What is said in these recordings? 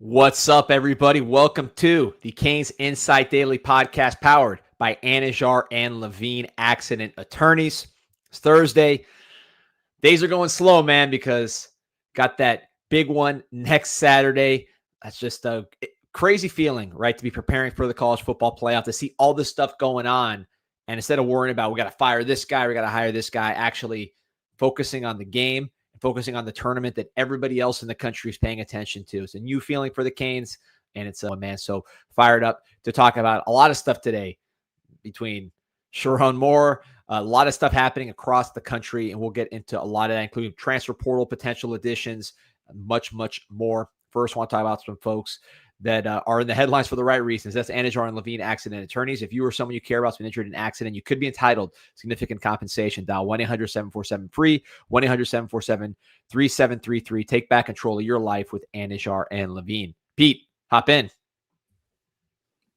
What's up, everybody? Welcome to the CanesInSight Daily podcast powered by Anajar and Levine Accident Attorneys. It's Thursday. Days are going slow, man, because got that big one next Saturday. That's just a crazy feeling, right? To be preparing for the college football playoff, to see all this stuff going on. And instead of worrying about, we got to fire this guy, we got to hire this guy, actually focusing on the game, focusing on the tournament that everybody else in the country is paying attention to. It's a new feeling for the Canes, and it's man, so fired up to talk about a lot of stuff today between Sharon Moore, a lot of stuff happening across the country, and we'll get into a lot of that, including transfer portal potential additions, much, much more. First, I want to talk about some folks that are in the headlines for the right reasons. That's Anajar and Levine Accident Attorneys. If you or someone you care about has been injured in an accident, you could be entitled to significant compensation. Dial 1-800-747-FREE, 1-800-747-3733. Take back control of your life with Anajar and Levine. Pete, hop in.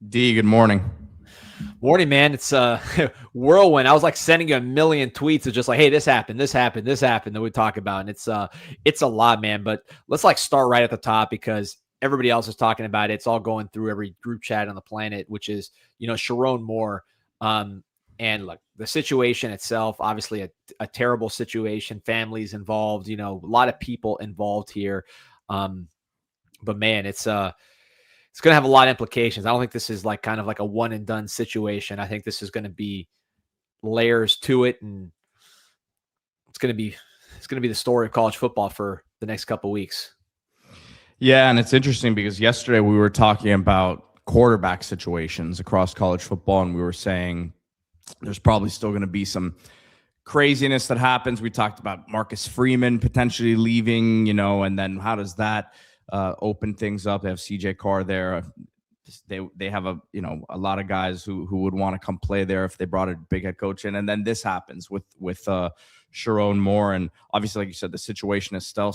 D, good morning. Morning, man. It's a whirlwind. I was like sending you a million tweets of just like, hey, this happened that we talk about. And it's a lot, man. But let's like start right at the top because everybody else is talking about it. It's all going through every group chat on the planet, which is, Sharon Moore. And look, the situation itself, obviously a terrible situation, families involved, a lot of people involved here. But man, it's going to have a lot of implications. I don't think this is like kind of like a one and done situation. I think this is going to be layers to it. And it's going to be the story of college football for the next couple of weeks. Yeah, and it's interesting because yesterday we were talking about quarterback situations across college football, and we were saying there's probably still going to be some craziness that happens. We talked about Marcus Freeman potentially leaving, and then how does that open things up? They have CJ Carr there. They have a lot of guys who would want to come play there if they brought a big head coach in, and then this happens with Sharon Moore, and obviously, like you said, the situation itself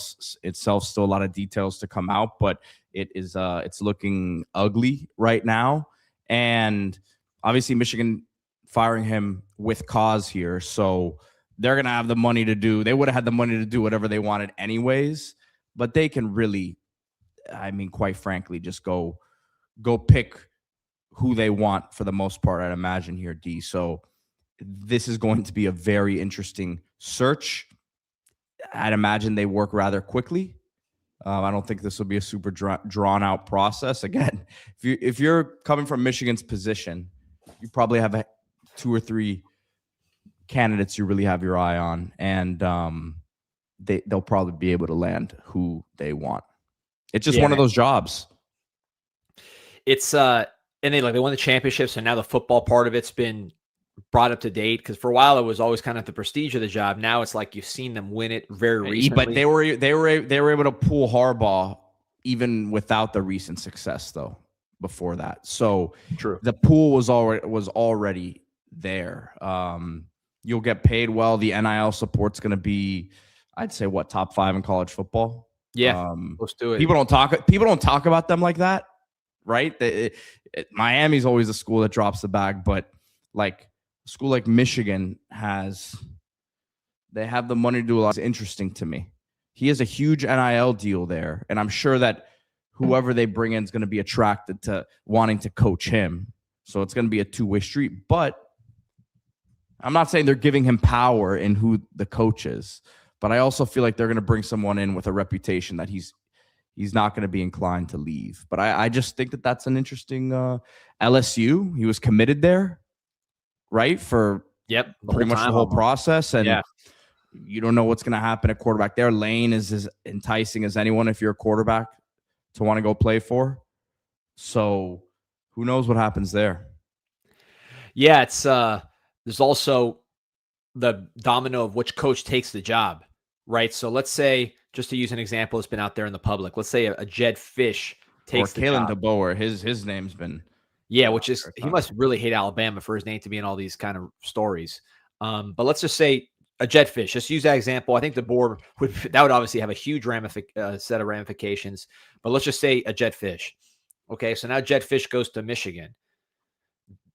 still a lot of details to come out, but it's looking ugly right now, and obviously Michigan firing him with cause here, so they're gonna have the money to do. They would have had the money to do whatever they wanted anyways, but they can really, quite frankly, just go pick who they want for the most part, I'd imagine here, D. So this is going to be a very interesting search. I'd imagine they work rather quickly. I don't think this will be a super drawn out process. Again, if you're coming from Michigan's position, you probably have 2 or 3 candidates you really have your eye on, and they'll probably be able to land who they want. It's just one of those jobs. It's and they won the championship, so now the football part of it's been brought up to date, because for a while it was always kind of the prestige of the job. Now it's like you've seen them win it very recently. But they were able to pull Harbaugh even without the recent success though before that. So true, the pool was already there. You'll get paid well. The NIL support's going to be, I'd say, top 5 in college football. Yeah, let's do it. People don't talk about them like that, right? Miami's always a school that drops the bag, but like a school like Michigan they have the money to do a lot. It's interesting to me. He has a huge NIL deal there, and I'm sure that whoever they bring in is going to be attracted to wanting to coach him. So it's going to be a two-way street. But I'm not saying they're giving him power in who the coach is, but I also feel like they're going to bring someone in with a reputation that he's not going to be inclined to leave. But I just think that that's an interesting LSU. He was committed there, right? For pretty much the whole process. And you don't know what's going to happen at quarterback there. Lane is as enticing as anyone if you're a quarterback to want to go play for. So who knows what happens there? Yeah, it's there's also the domino of which coach takes the job, right? So let's say, just to use an example that's been out there in the public, let's say a Jed Fish takes the job. Kalen DeBoer, his name's been... Yeah, which is, he must really hate Alabama for his name to be in all these kind of stories. But let's just say a Jed Fish, just use that example. I think the board would obviously have a huge set of ramifications, but let's just say a Jed Fish. Okay, so now Jed Fish goes to Michigan.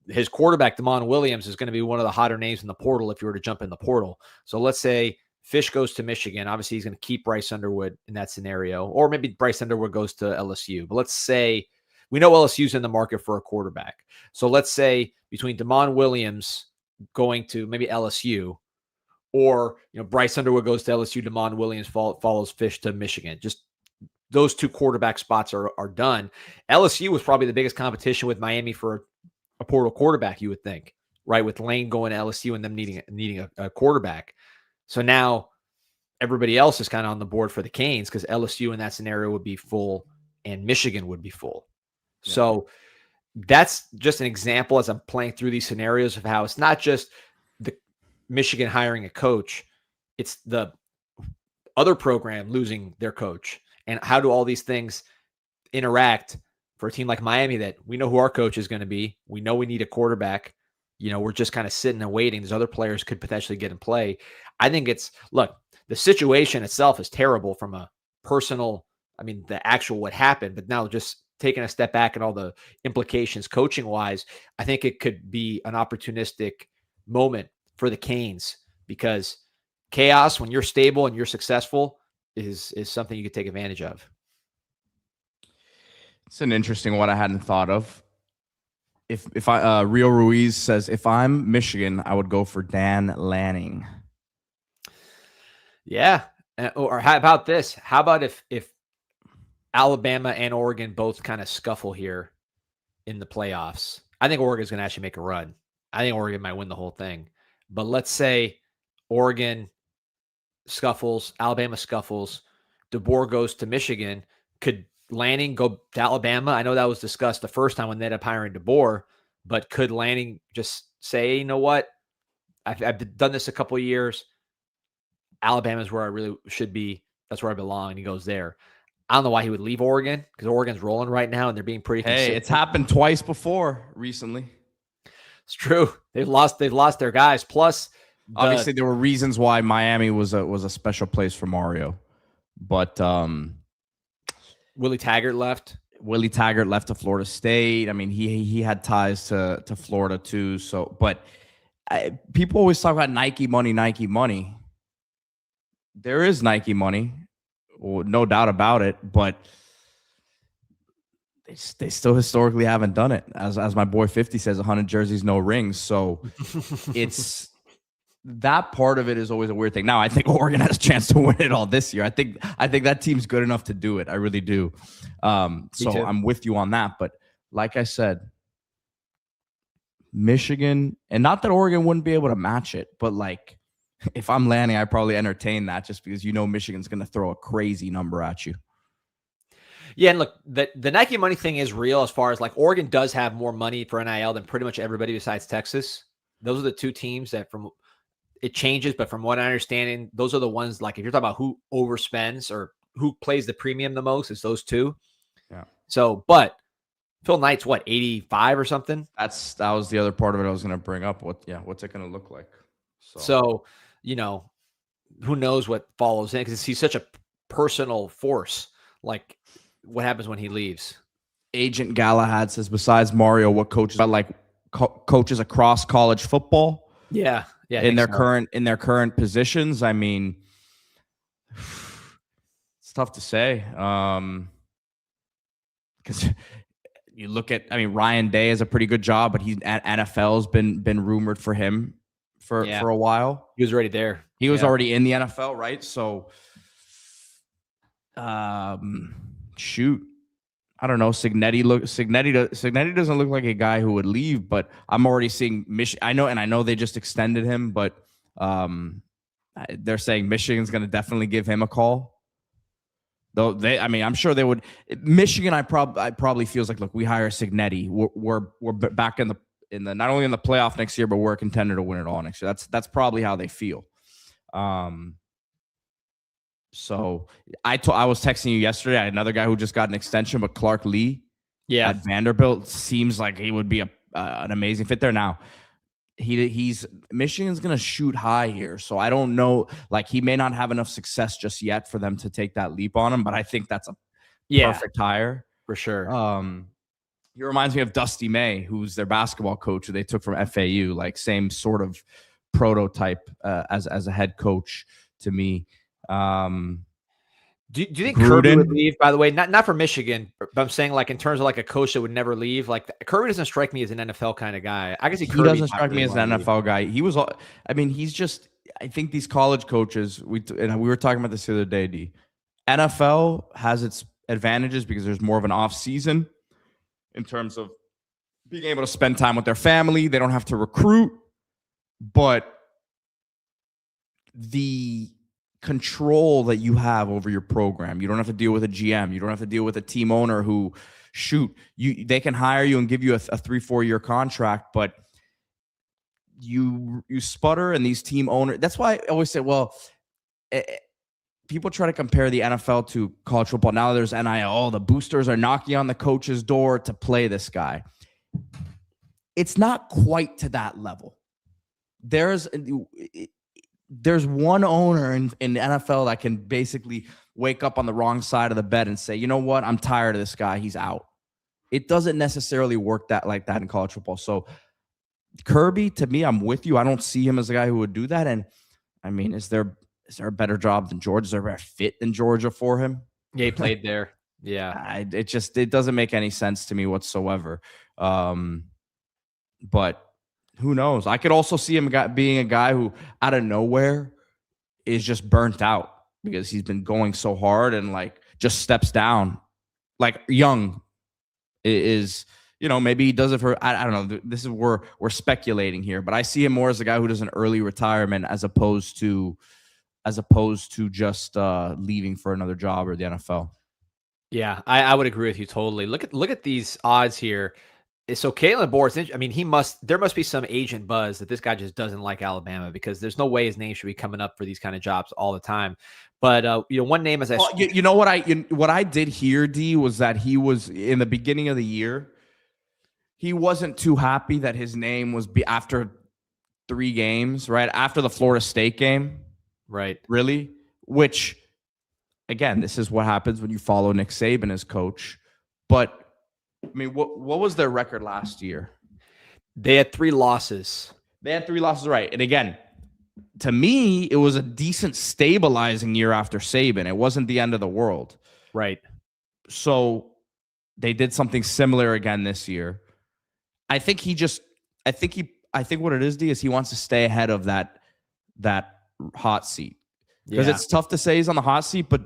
His quarterback, Damon Williams, is going to be one of the hotter names in the portal if you were to jump in the portal. So let's say Fish goes to Michigan. Obviously, he's going to keep Bryce Underwood in that scenario, or maybe Bryce Underwood goes to LSU. But let's say we know LSU's in the market for a quarterback. So let's say between Damon Williams going to maybe LSU, or Bryce Underwood goes to LSU, Damon Williams follows Fish to Michigan. Just those two quarterback spots are done. LSU was probably the biggest competition with Miami for a portal quarterback, you would think, right? With Lane going to LSU and them needing a quarterback. So now everybody else is kind of on the board for the Canes because LSU in that scenario would be full and Michigan would be full. Yeah. So that's just an example as I'm playing through these scenarios of how it's not just the Michigan hiring a coach, it's the other program losing their coach. And how do all these things interact for a team like Miami that we know who our coach is going to be? We know we need a quarterback. We're just kind of sitting and waiting. These other players could potentially get in play. I think the situation itself is terrible from a personal, the actual what happened, but now just taking a step back and all the implications coaching wise, I think it could be an opportunistic moment for the Canes because chaos when you're stable and you're successful is something you could take advantage of. It's an interesting one I hadn't thought of. If I Rio Ruiz says, if I'm Michigan, I would go for Dan Lanning. Yeah. Or how about this? How about if Alabama and Oregon both kind of scuffle here in the playoffs? I think Oregon's going to actually make a run. I think Oregon might win the whole thing. But let's say Oregon scuffles, Alabama scuffles, DeBoer goes to Michigan. Could Lanning go to Alabama? I know that was discussed the first time when they ended up hiring DeBoer, but could Lanning just say, hey, you know what? I've done this a couple of years. Alabama's where I really should be. That's where I belong. And he goes there. I don't know why he would leave Oregon because Oregon's rolling right now and they're being pretty consistent. Hey, it's happened twice before recently. It's true. They've lost their guys. Plus, obviously there were reasons why Miami was a special place for Mario. But Willie Taggart left. Willie Taggart left to Florida State. He had ties to Florida too. So, but people always talk about Nike money. There is Nike money, no doubt about it. But they still historically haven't done it. As my boy 50 says, 100 jerseys, no rings. So it's that part of it is always a weird thing. Now, I think Oregon has a chance to win it all this year. I think that team's good enough to do it. I really do. So I'm with you on that. But like I said, Michigan, and not that Oregon wouldn't be able to match it, but if I'm Lanning, I probably entertain that just because Michigan's going to throw a crazy number at you. Yeah, and look, the Nike money thing is real as far as Oregon does have more money for NIL than pretty much everybody besides Texas. Those are the two teams that it changes, but from what I understand, those are the ones if you're talking about who overspends or who plays the premium the most, it's those two. Yeah. So, but Phil Knight's 85 or something? That was the other part of it I was going to bring up. What's it going to look like? So, who knows what follows in because he's such a personal force. What happens when he leaves? Agent Galahad says, besides Mario, what coaches coaches across college football? Yeah. In their current positions. It's tough to say. Because you look at, Ryan Day has a pretty good job, but NFL's been rumored for him for a while. He was already there. He was already in the NFL, right? So, shoot, I don't know. Signetti doesn't look like a guy who would leave, but I'm already seeing I know they just extended him, but they're saying Michigan's going to definitely give him a call. Though I'm sure they would. Michigan, I probably feels like, look, we hire Signetti. We're back in the not only in the playoff next year, but we're a contender to win it all next year. That's probably how they feel. So I was texting you yesterday. I had another guy who just got an extension, but Clark Lee at Vanderbilt seems like he would be an amazing fit there. Now, Michigan's going to shoot high here. So I don't know, he may not have enough success just yet for them to take that leap on him, but I think that's a perfect hire. For sure. He reminds me of Dusty May, who's their basketball coach who they took from FAU, same sort of prototype as a head coach. to me. Do you think Kirby would Gruden? leave, by the way? Not for Michigan, but I'm saying like in terms of like a coach that would never leave. Like Kirby doesn't strike me as an NFL kind of guy. I can see He Kirby doesn't not strike me really as an wanting to leave. NFL guy. He's just, I think these college coaches, we were talking about this the other day, D. NFL has its advantages because there's more of an off season in terms of being able to spend time with their family. They don't have to recruit, but the control that you have over your program, you don't have to deal with a GM. You don't have to deal with a team owner who, they can hire you and give you a 3-4 year contract, but you sputter, and these team owners. That's why I always say, well, people try to compare the NFL to college football. Now there's NIL. The boosters are knocking on the coach's door to play this guy. It's not quite to that level. There's one owner in the NFL that can basically wake up on the wrong side of the bed and say, you know what, I'm tired of this guy. He's out. It doesn't necessarily work like that in college football. So Kirby, to me, I'm with you. I don't see him as a guy who would do that. And I mean, is there a better job than Georgia? Is there a better fit than Georgia for him? Yeah, he played there. Yeah. It doesn't make any sense to me whatsoever. But who knows? I could also see him being a guy who out of nowhere is just burnt out because he's been going so hard and like just steps down. Like Young is, maybe he does it for, I don't know. This is where we're speculating here, but I see him more as a guy who does an early retirement as opposed to just leaving for another job or the NFL. Yeah, I would agree with you totally. Look at these odds here. So Kalen Bour's, I mean, there must be some agent buzz that this guy just doesn't like Alabama, because there's no way his name should be coming up for these kind of jobs all the time. But one name as what I did hear, D, was that he was in the beginning of the year, he wasn't too happy that his name was after 3 games, right after the Florida State game, right? Really, which again, this is what happens when you follow Nick Saban as coach, but. I mean, what was their record last year? They had 3 losses. Right. And again, to me, it was a decent stabilizing year after Saban. It wasn't the end of the world. Right. So they did something similar again this year. I think what it is, D, is he wants to stay ahead of that hot seat. Because it's tough to say he's on the hot seat, but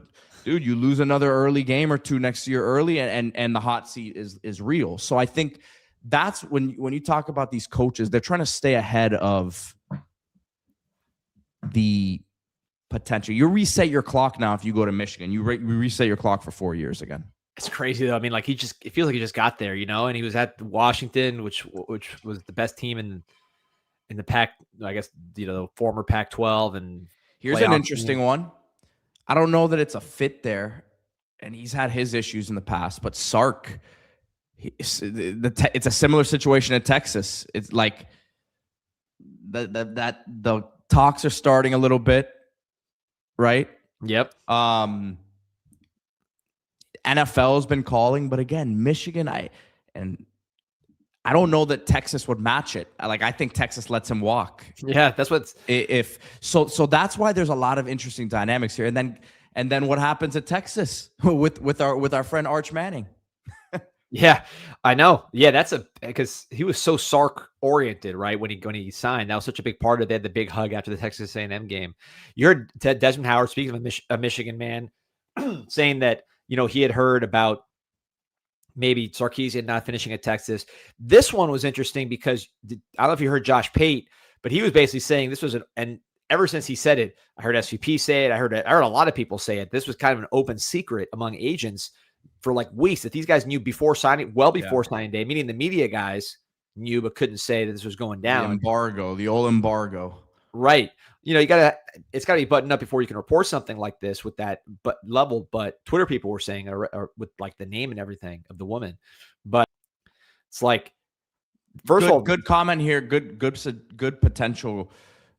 dude, you lose another early game or 2 next year early, and the hot seat is real. So I think that's when you talk about these coaches, they're trying to stay ahead of the potential. You reset your clock now if you go to Michigan. You reset your clock for 4 years again. It's crazy though. I mean, like it feels like he just got there, and he was at Washington, which was the best team in the Pac. I guess the former Pac-12. And here's an interesting one. I don't know that it's a fit there, and he's had his issues in the past, but Sark, it's a similar situation at Texas. It's like the talks are starting a little bit, right? Yep. NFL has been calling, but again, Michigan, I don't know that Texas would match it. I think Texas lets him walk. Yeah, that's what's so that's why there's a lot of interesting dynamics here. And then what happens at Texas with our friend Arch Manning? Yeah, I know. Yeah, because he was so Sark oriented, right? When he signed, that was such a big part of it. They had the big hug after the Texas A&M game. You heard Desmond Howard, speaking of a Michigan man, saying that he had heard about maybe Sarkisian not finishing at Texas. This one was interesting because I don't know if you heard Josh Pate, but he was basically saying this was and ever since he said it, I heard SVP say it. I heard a lot of people say it. This was kind of an open secret among agents for like weeks that these guys knew before signing, before signing day, meaning the media guys knew but couldn't say that this was going down. The old embargo. Right. It's gotta be buttoned up before you can report something like this with that level. But Twitter people were saying or with like the name and everything of the woman. But it's like, first of all, good comment here. Good potential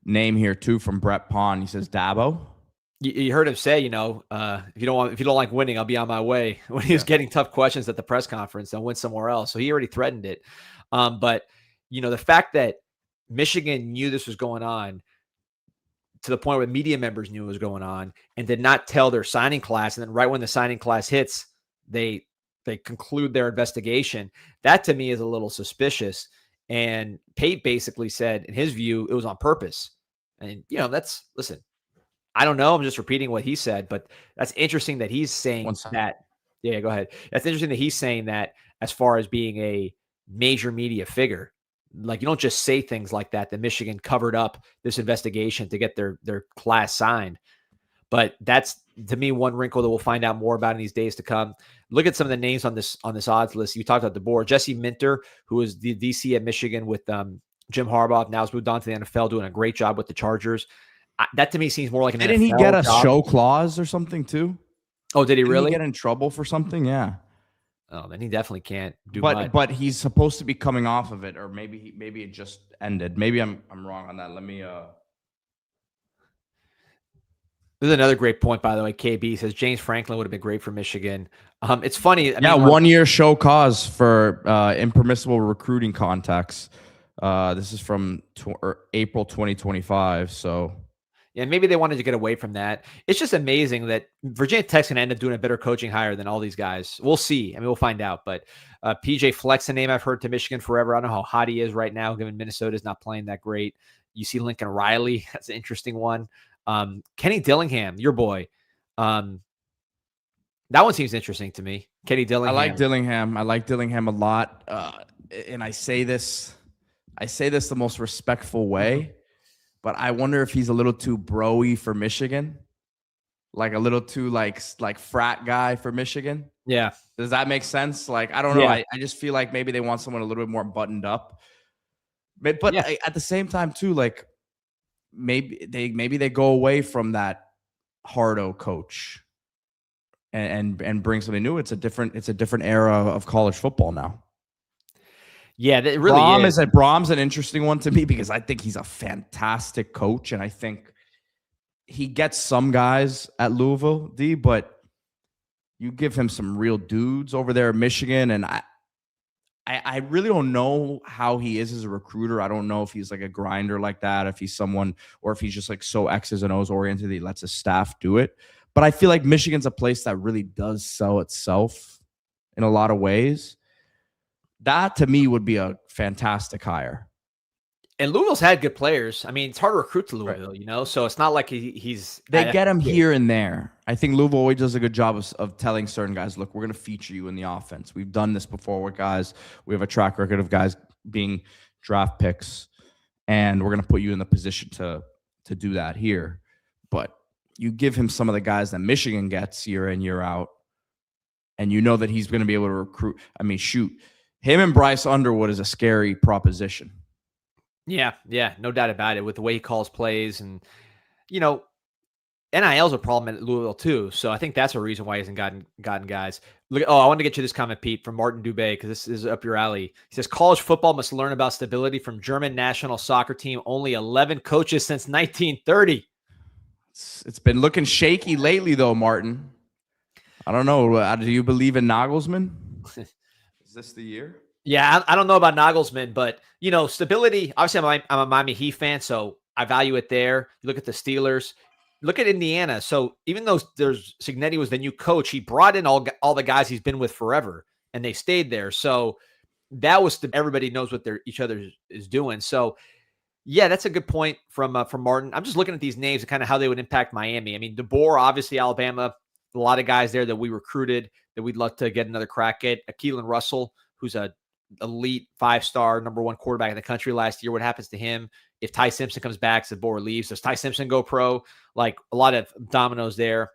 name here too from Brett Pond. He says Dabo. You heard him say, if you don't like winning, I'll be on my way. When he was getting tough questions at the press conference, I'll win somewhere else. So he already threatened it. But the fact that Michigan knew this was going on, to the point where media members knew what was going on and did not tell their signing class. And then right when the signing class hits, they conclude their investigation. That to me is a little suspicious. And Pate basically said, in his view, it was on purpose. And, listen, I don't know. I'm just repeating what he said, but that's interesting that he's saying that. Yeah, go ahead. That's interesting that he's saying that as far as being a major media figure. Like, you don't just say things like that Michigan covered up this investigation to get their class signed. But that's, to me, one wrinkle that we'll find out more about in these days to come. Look at some of the names on this odds list. You talked about the board. Jesse Minter, who is the DC at Michigan with Jim Harbaugh, now has moved on to the NFL, doing a great job with the Chargers. That to me seems more like an Didn't NFL he get a job. show clause or something too? Oh, did he really get in trouble for something? Yeah. Oh, then he definitely can't do much. But he's supposed to be coming off of it, or maybe it just ended. Maybe I'm wrong on that. Let me This is another great point, by the way. KB says James Franklin would have been great for Michigan. It's funny. I mean, 1 year show cause for impermissible recruiting contacts. This is from April 2025. So, yeah, maybe they wanted to get away from that. It's just amazing that Virginia Tech's going to end up doing a better coaching hire than all these guys. We'll see. I mean, we'll find out. But PJ Fleck's a name I've heard to Michigan forever. I don't know how hot he is right now, given Minnesota's not playing that great. You see Lincoln Riley. That's an interesting one. Kenny Dillingham, your boy. That one seems interesting to me. Kenny Dillingham. I like Dillingham a lot. And I say this the most respectful way, but I wonder if he's a little too bro-y for Michigan. Like a little too like frat guy for Michigan. Yeah. Does that make sense? Like, I don't know. Yeah. I just feel like maybe they want someone a little bit more buttoned up. But yeah. At the same time too, like, maybe they go away from that hardo coach and bring something new. It's a different era of college football now. Yeah, that really is. Brahm's an interesting one to me because I think he's a fantastic coach, and I think he gets some guys at Louisville, but you give him some real dudes over there at Michigan, and I really don't know how he is as a recruiter. I don't know if he's like a grinder like that, if he's someone, or if he's just like so X's and O's oriented that he lets his staff do it. But I feel like Michigan's a place that really does sell itself in a lot of ways. That to me would be a fantastic hire. And Louisville's had good players. I mean, it's hard to recruit to Louisville, right. So it's not like he's. They get him here and there. I think Louisville always does a good job of telling certain guys, look, we're going to feature you in the offense. We've done this before with guys. We have a track record of guys being draft picks, and we're going to put you in the position to do that here. But you give him some of the guys that Michigan gets year in, year out, and you know that he's going to be able to recruit. I mean, shoot, him and Bryce Underwood is a scary proposition. Yeah, no doubt about it with the way he calls plays. And, NIL is a problem at Louisville too. So I think that's a reason why he hasn't gotten guys. Look, I want to get you this comment, Pete, from Martin Dubé, because this is up your alley. He says, college football must learn about stability from German national soccer team. Only 11 coaches since 1930. It's been looking shaky lately, though, Martin. I don't know. Do you believe in Nagelsmann? Is this the year? Yeah, I don't know about Nagelsmann, but, stability. Obviously, I'm a Miami Heat fan, so I value it there. You look at the Steelers. Look at Indiana. So even though Cignetti was the new coach, he brought in all the guys he's been with forever, and they stayed there. So that was everybody knows what each other is doing. So, yeah, that's a good point from Martin. I'm just looking at these names and kind of how they would impact Miami. I mean, DeBoer, obviously, Alabama, a lot of guys there that we recruited that we'd love to get another crack at. Keelan Russell, who's a elite 5-star #1 quarterback in the country last year. What happens to him if Ty Simpson comes back? So DeBoer leaves. Does Ty Simpson go pro? Like, a lot of dominoes there.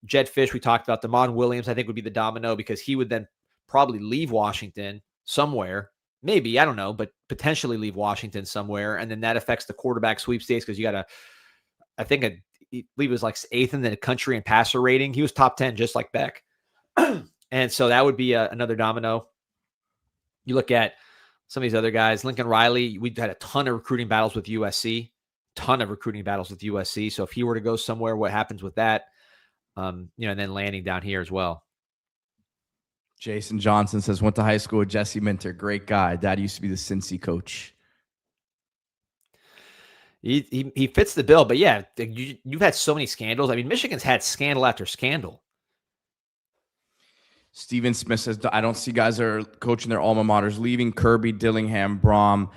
Jed Fish, we talked about. Damon Williams, I think, would be the domino because he would then probably leave Washington somewhere. Maybe, I don't know, but potentially leave Washington somewhere. And then that affects the quarterback sweepstakes because you got I believe it was like 8th in the country in passer rating. He was top 10, just like Beck. And so that would be another domino. You look at some of these other guys, Lincoln Riley, we had a ton of recruiting battles with USC. So if he were to go somewhere, what happens with that? And then landing down here as well. Jason Johnson says, went to high school with Jesse Minter. Great guy. Dad used to be the Cincy coach. He fits the bill. But yeah, you've had so many scandals. I mean, Michigan's had scandal after scandal. Steven Smith says, I don't see guys that are coaching their alma maters leaving. Kirby, Dillingham, Brom.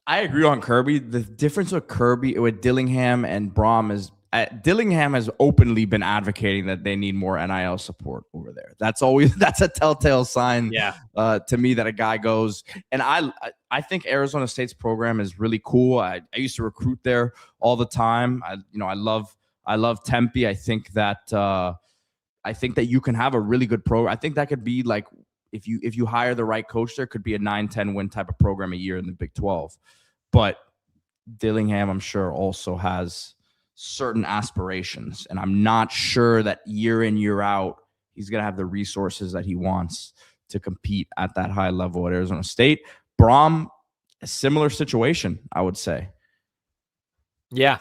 I agree on Kirby. The difference with Dillingham and Brom is Dillingham has openly been advocating that they need more NIL support over there. That's a telltale sign to me that a guy goes. And I think Arizona State's program is really cool. I used to recruit there all the time. I love Tempe. I think that you can have a really good program. I think that could be like, if you hire the right coach, there could be a 9-10 win type of program a year in the Big 12. But Dillingham, I'm sure, also has certain aspirations, and I'm not sure that year in, year out, he's going to have the resources that he wants to compete at that high level at Arizona State. Brom, a similar situation, I would say. Yeah.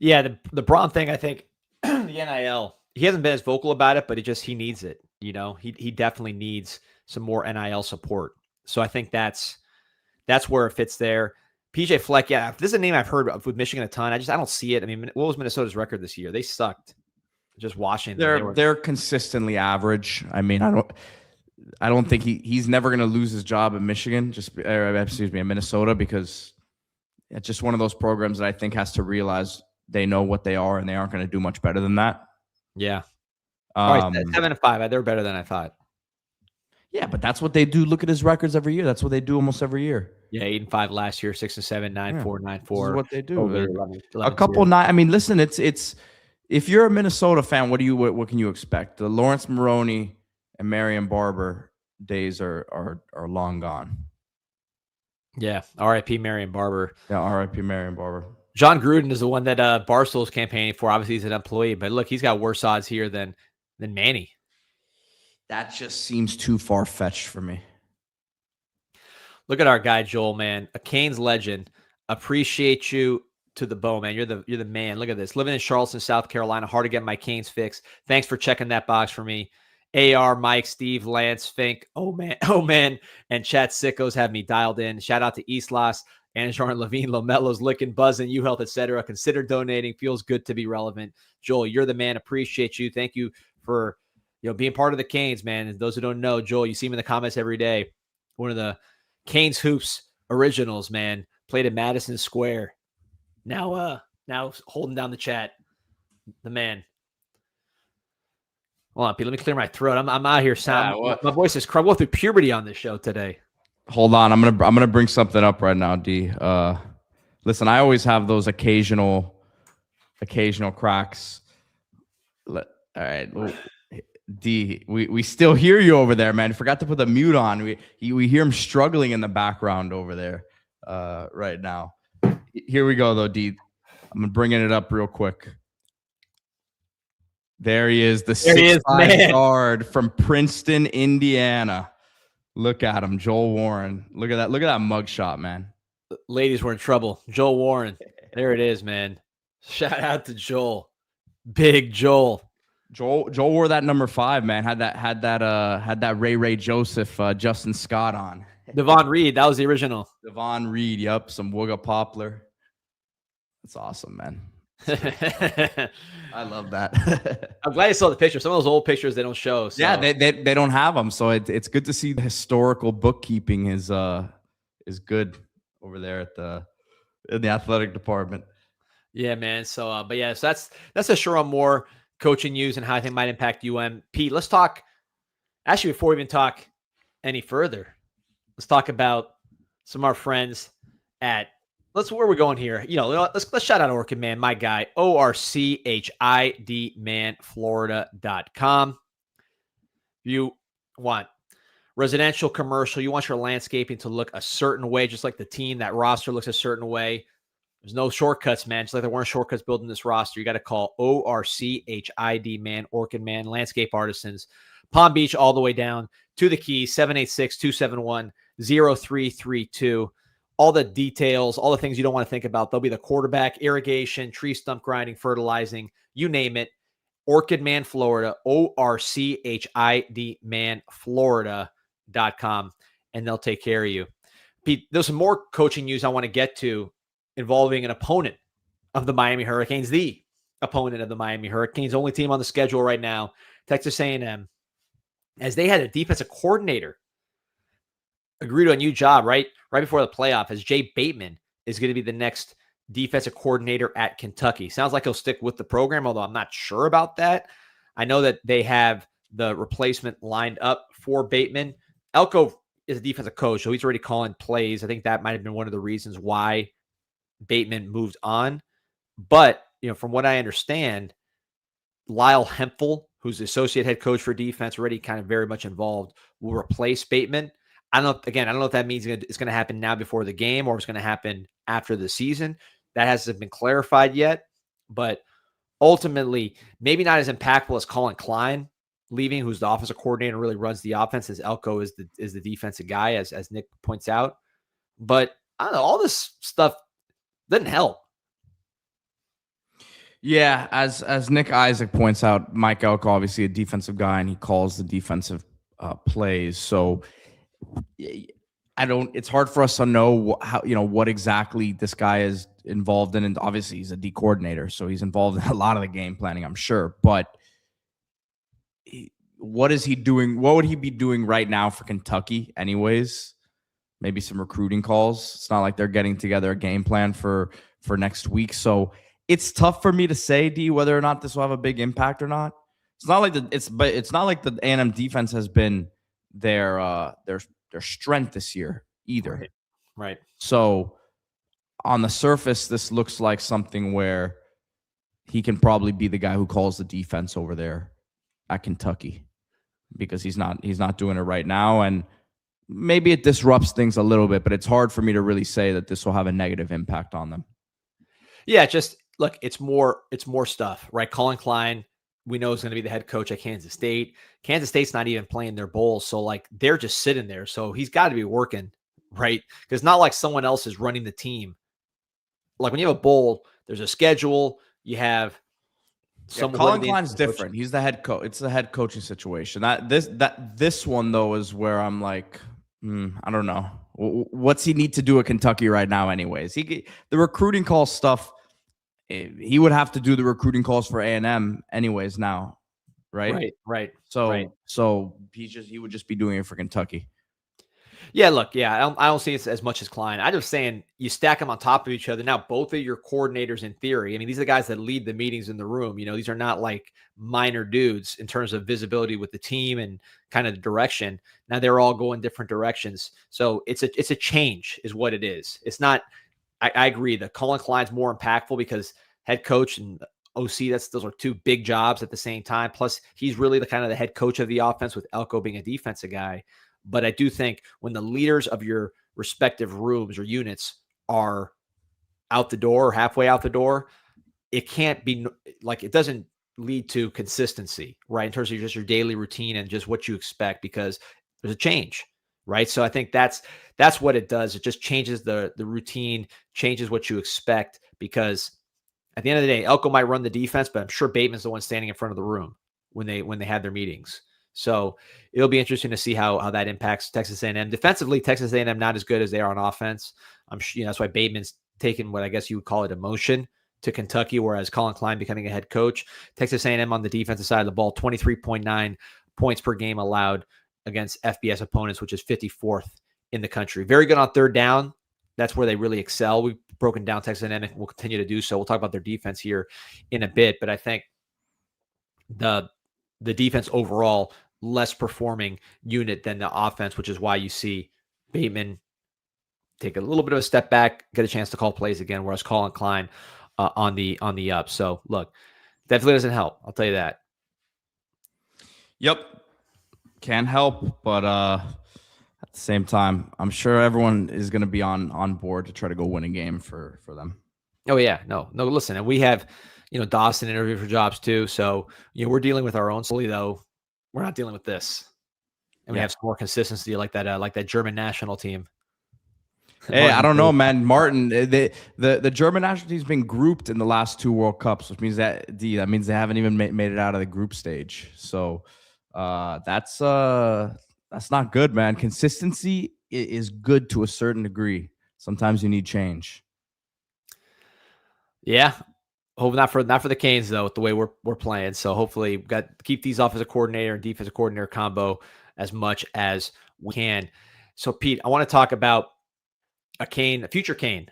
The Brom thing, I think the NIL, he hasn't been as vocal about it, but he needs it. He definitely needs some more NIL support. So I think that's where it fits there. PJ Fleck, yeah, this is a name I've heard of with Michigan a ton. I don't see it. I mean, what was Minnesota's record this year? They sucked. Just Washington. They're consistently average. I mean, I don't think he's never going to lose his job at Michigan, at Minnesota, because it's just one of those programs that I think has to realize they know what they are and they aren't going to do much better than that. Yeah. All right, 7-5. They're better than I thought. Yeah, but that's what they do. Look at his records every year. That's what they do almost every year. Yeah, 8-5 last year, 6-7, 9-4, 9-4. This is what they do. 11, a couple 9. I mean, listen, it's if you're a Minnesota fan, what can you expect? The Lawrence Maroney and Marion Barber days are long gone. Yeah, R.I.P. Marion Barber. Yeah, R.I.P. Marion Barber. John Gruden is the one that Barstool's campaigning for. Obviously, he's an employee, but look, he's got worse odds here than Manny. That just seems too far-fetched for me. Look at our guy, Joel, man. A Canes legend. Appreciate you to the bone, man. You're the man. Look at this. Living in Charleston, South Carolina. Hard to get my Canes fix. Thanks for checking that box for me. AR, Mike, Steve, Lance, Fink, oh man, and Chat Sickos have me dialed in. Shout out to East Los, Anajar and Levine, Lomello's, Lickin', BUZZN, U-Health, etc. Consider donating. Feels good to be relevant. Joel, you're the man. Appreciate you. Thank you for being part of the Canes, man. And those who don't know, Joel, you see him in the comments every day. One of the Canes Hoops originals, man. Played at Madison Square. Now holding down the chat. The man. Hold on, Pete. Let me clear my throat. I'm out here. My voice is crumbling through puberty on this show today. Hold on. I'm gonna bring something up right now, D. Listen, I always have those occasional cracks. All right. D, we still hear you over there, man. Forgot to put the mute on. We hear him struggling in the background over there right now. Here we go, though, D. I'm bringing it up real quick. There he is, the 6'5" guard from Princeton, Indiana. Look at him, Joel Warren. Look at that mugshot, man. Ladies, we're in trouble. Joel Warren. There it is, man. Shout out to Joel. Big Joel. Joel wore that number 5, man. Had that Ray Joseph, Justin Scott on. Devon Reed, that was the original. Devon Reed, yep. Some Wooga Poplar. That's awesome, man. I love that. I'm glad you saw the picture. Some of those old pictures they don't show. So. Yeah, they don't have them. So it's good to see the historical bookkeeping is good over there in the athletic department. Yeah, man. So so that's a Sharon Moore coaching news and how I think might impact UM. Pete, let's talk. Actually, before we even talk any further, let's talk about some of our friends at. Where we're going here. Let's shout out Orchid Man, my guy, OrchidManFlorida.com. You want residential, commercial, you want your landscaping to look a certain way, just like the team, that roster looks a certain way. There's no shortcuts, man. Just like there weren't shortcuts building this roster. You got to call ORCHID Man, Orchid Man, Landscape Artisans, Palm Beach all the way down to the Keys, 786-271-0332. All the details, all the things you don't want to think about. They'll be the quarterback, irrigation, tree stump grinding, fertilizing, you name it. Orchid Man Florida, ORCHIDManFlorida.com, and they'll take care of you. Pete, there's some more coaching news I want to get to involving an opponent of the Miami Hurricanes, the opponent of the Miami Hurricanes, only team on the schedule right now, Texas A&M, as they had a defensive coordinator agree to a new job right before the playoff, as Jay Bateman is going to be the next defensive coordinator at Kentucky. Sounds like he'll stick with the program, although I'm not sure about that. I know that they have the replacement lined up for Bateman. Elko is a defensive coach, so he's already calling plays. I think that might have been one of the reasons why Bateman moved on. But, from what I understand, Lyle Hempel, who's the associate head coach for defense, already kind of very much involved, will replace Bateman. I don't know if that means it's going to happen now before the game or it's going to happen after the season. That hasn't been clarified yet. But ultimately, maybe not as impactful as Colin Klein leaving, who's the offensive coordinator and really runs the offense, as Elko is the defensive guy, as Nick points out. But I don't know, all this stuff doesn't help. Yeah, as Nick Isaac points out, Mike Elko, obviously a defensive guy, and he calls the defensive plays. So it's hard for us to know what exactly this guy is involved in. And obviously he's a D coordinator, so he's involved in a lot of the game planning, I'm sure. But what is he doing? What would he be doing right now for Kentucky anyways? Maybe some recruiting calls. It's not like they're getting together a game plan for next week. So it's tough for me to say, D, whether or not this will have a big impact or not. It's not like the A&M defense has been their strength this year either. Right. So on the surface, this looks like something where he can probably be the guy who calls the defense over there at Kentucky, because he's not doing it right now. And maybe it disrupts things a little bit, but it's hard for me to really say that this will have a negative impact on them. Yeah, just look, it's more stuff, right? Colin Klein, we know, is going to be the head coach at Kansas State. Kansas State's not even playing their bowl, so they're just sitting there. So he's got to be working, right? Because it's not like someone else is running the team. Like when you have a bowl, there's a schedule. You have Colin Klein's different. He's the head coach. It's the head coaching situation. This one though is where I'm like, I don't know. What's he need to do at Kentucky right now? Anyways, the recruiting call stuff. He would have to do the recruiting calls for A&M anyways now, right? Right. So he would just be doing it for Kentucky. Yeah, look, I don't see it as much as Klein. I'm just saying you stack them on top of each other. Now, both of your coordinators, in theory, I mean, these are the guys that lead the meetings in the room. These are not like minor dudes in terms of visibility with the team and kind of the direction. Now they're all going different directions. So it's a change is what it is. It's not, I agree that Colin Klein's more impactful because head coach and OC, those are two big jobs at the same time. Plus he's really the head coach of the offense, with Elko being a defensive guy. But I do think when the leaders of your respective rooms or units are out the door or halfway out the door, it can't be it doesn't lead to consistency, right? In terms of just your daily routine and just what you expect, because there's a change, right? So I think that's what it does. It just changes the routine, changes what you expect, because at the end of the day, Elko might run the defense, but I'm sure Bateman's the one standing in front of the room when they have their meetings. So it'll be interesting to see how that impacts Texas A&M. Defensively, Texas A&M not as good as they are on offense. I'm sure that's why Bateman's taken what I guess you would call it emotion to Kentucky, whereas Colin Klein becoming a head coach. Texas A&M on the defensive side of the ball, 23.9 points per game allowed against FBS opponents, which is 54th in the country. Very good on third down. That's where they really excel. We've broken down Texas A&M and we'll continue to do so. We'll talk about their defense here in a bit, but I think the defense overall, less performing unit than the offense, which is why you see Bateman take a little bit of a step back, get a chance to call plays again, whereas Colin Klein on the up. So look, definitely doesn't help. I'll tell you that. Yep. Can't help, but at the same time, I'm sure everyone is going to be on board to try to go win a game for them. Oh yeah, no, listen, and we have, Dawson interviewed for jobs too. So, we're dealing with our own solely though. We're not dealing with this, and we have some more consistency like that German national team. Hey, I don't know, man. Martin, the German national team's been grouped in the last two World Cups, which means that means they haven't even made it out of the group stage. So that's not good, man. Consistency is good to a certain degree. Sometimes you need change. Yeah. Hope not for the Canes though, with the way we're playing. So hopefully we got keep these offensive coordinator and defensive coordinator combo as much as we can. So Pete, I want to talk about a future Cane.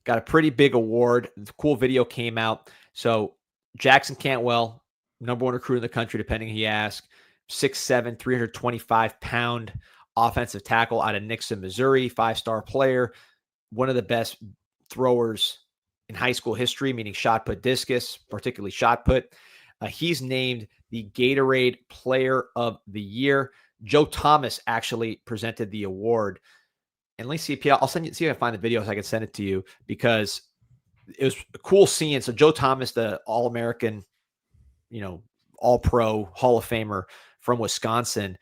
Got a pretty big award. The cool video came out. So Jackson Cantwell, number one recruit in the country, depending who you ask, 6'7", 325-pound offensive tackle out of Nixon, Missouri, 5-star player, one of the best throwers in high school history, meaning shot put discus, particularly shot put. He's named the Gatorade Player of the Year. Joe Thomas actually presented the award. And let me see, I'll see if I can find the video so I can send it to you, because it was a cool seeing. So Joe Thomas, the All-American, All-Pro Hall of Famer from Wisconsin,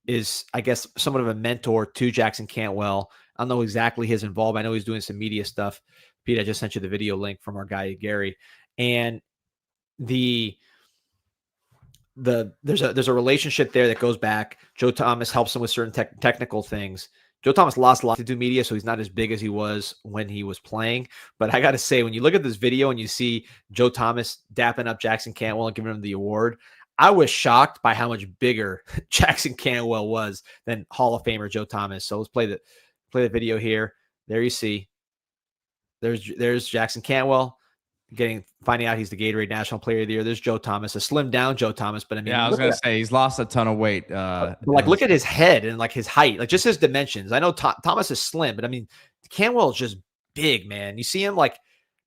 is, I guess, somewhat of a mentor to Jackson Cantwell. I don't know exactly his involvement. I know he's doing some media stuff. Pete, I just sent you the video link from our guy Gary. And there's a relationship there that goes back. Joe Thomas helps him with certain technical things. Joe Thomas lost a lot to do media, so he's not as big as he was when he was playing. But I got to say, when you look at this video and you see Joe Thomas dapping up Jackson Cantwell and giving him the award, I was shocked by how much bigger Jackson Cantwell was than Hall of Famer Joe Thomas. So let's play the video here. There you see. There's Jackson Cantwell finding out he's the Gatorade National Player of the Year. There's Joe Thomas, a slimmed down Joe Thomas, but I mean, yeah, I was gonna say he's lost a ton of weight. But look at his head and like his height, like just his dimensions. I know Thomas is slim, but I mean, Cantwell is just big, man. You see him, like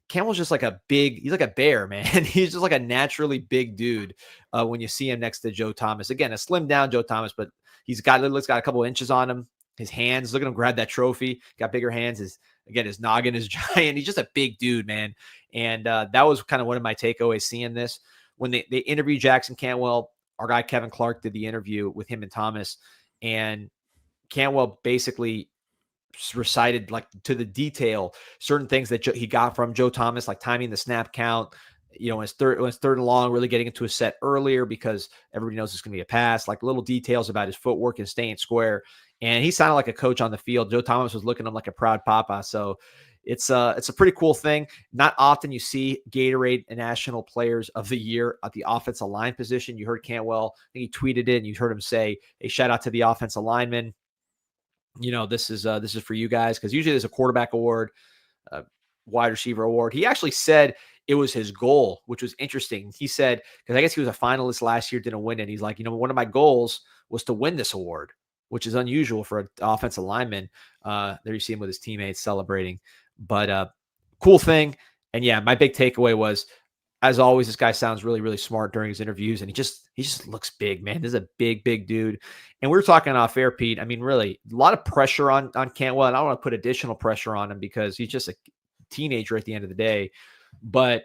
Cantwell's just like he's like a bear, man. He's just like a naturally big dude when you see him next to Joe Thomas. Again, a slimmed down Joe Thomas, but he's got a couple of inches on him. His hands, look at him grab that trophy. Got bigger hands. His noggin is giant. He's just a big dude, man. And that was kind of one of my takeaways seeing this. When they interviewed Jackson Cantwell, our guy Kevin Clark did the interview with him and Thomas. And Cantwell basically recited, like to the detail, certain things that he got from Joe Thomas, like timing the snap count, when it's third and long, really getting into a set earlier because everybody knows it's going to be a pass, like little details about his footwork and staying square. And he sounded like a coach on the field. Joe Thomas was looking at him like a proud papa. So it's a pretty cool thing. Not often you see Gatorade National Players of the Year at the offensive line position. You heard Cantwell, I think he tweeted it, and you heard him say, "Hey, shout out to the offensive linemen. This is for you guys," because usually there's a quarterback award, wide receiver award. He actually said it was his goal, which was interesting. He said, because I guess he was a finalist last year, didn't win it. He's like, one of my goals was to win this award, which is unusual for an offensive lineman. There you see him with his teammates celebrating. But cool thing. And yeah, my big takeaway was, as always, this guy sounds really, really smart during his interviews, and he just looks big, man. This is a big, big dude. And we were talking off air, Pete. I mean, really, a lot of pressure on Cantwell, and I don't want to put additional pressure on him because he's just a teenager at the end of the day. But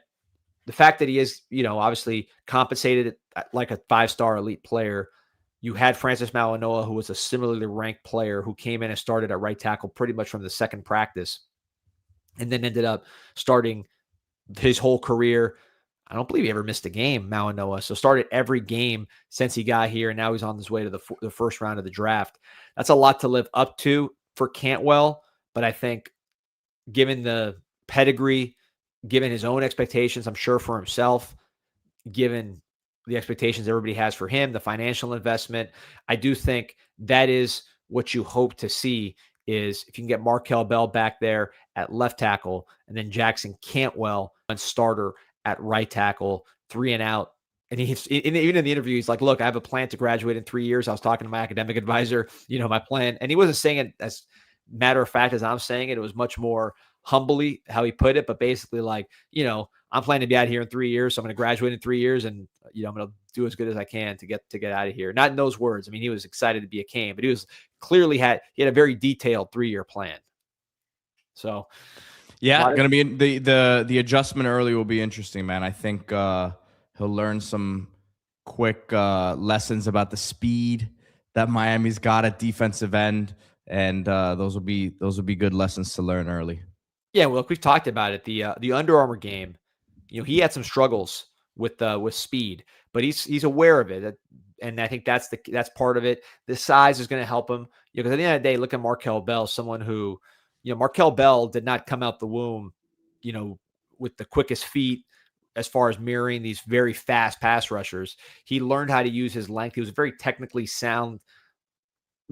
the fact that he is, obviously compensated like a 5-star elite player. You had Francis Malinois, who was a similarly ranked player who came in and started at right tackle pretty much from the second practice, and then ended up starting his whole career. I don't believe he ever missed a game, Malinois. So started every game since he got here, and now he's on his way to the first round of the draft. That's a lot to live up to for Cantwell, but I think given the pedigree, given his own expectations, I'm sure for himself, given the expectations everybody has for him, the financial investment, I do think that is what you hope to see, is if you can get Markel Bell back there at left tackle, and then Jackson Cantwell on starter at right tackle, 3 and out. And even in the interview, he's like, look, I have a plan to graduate in 3 years. I was talking to my academic advisor, my plan. And he wasn't saying it as matter of fact as I'm saying it. It was much more humbly how he put it, but basically like, I'm planning to be out here in 3 years. So I'm going to graduate in 3 years, and, I'm going to do as good as I can to get out of here. Not in those words. I mean, he was excited to be a Cane, but he was clearly he had a very detailed 3-year plan. So yeah, going to be the adjustment early will be interesting, man. I think he'll learn some quick lessons about the speed that Miami's got at defensive end, and those will be good lessons to learn early. Yeah, well, we've talked about it. The Under Armour game, he had some struggles with speed, but he's aware of it, and I think that's part of it. The size is going to help him, because at the end of the day, look at Markel Bell, someone who, Markel Bell did not come out the womb, with the quickest feet as far as mirroring these very fast pass rushers. He learned how to use his length. He was very technically sound,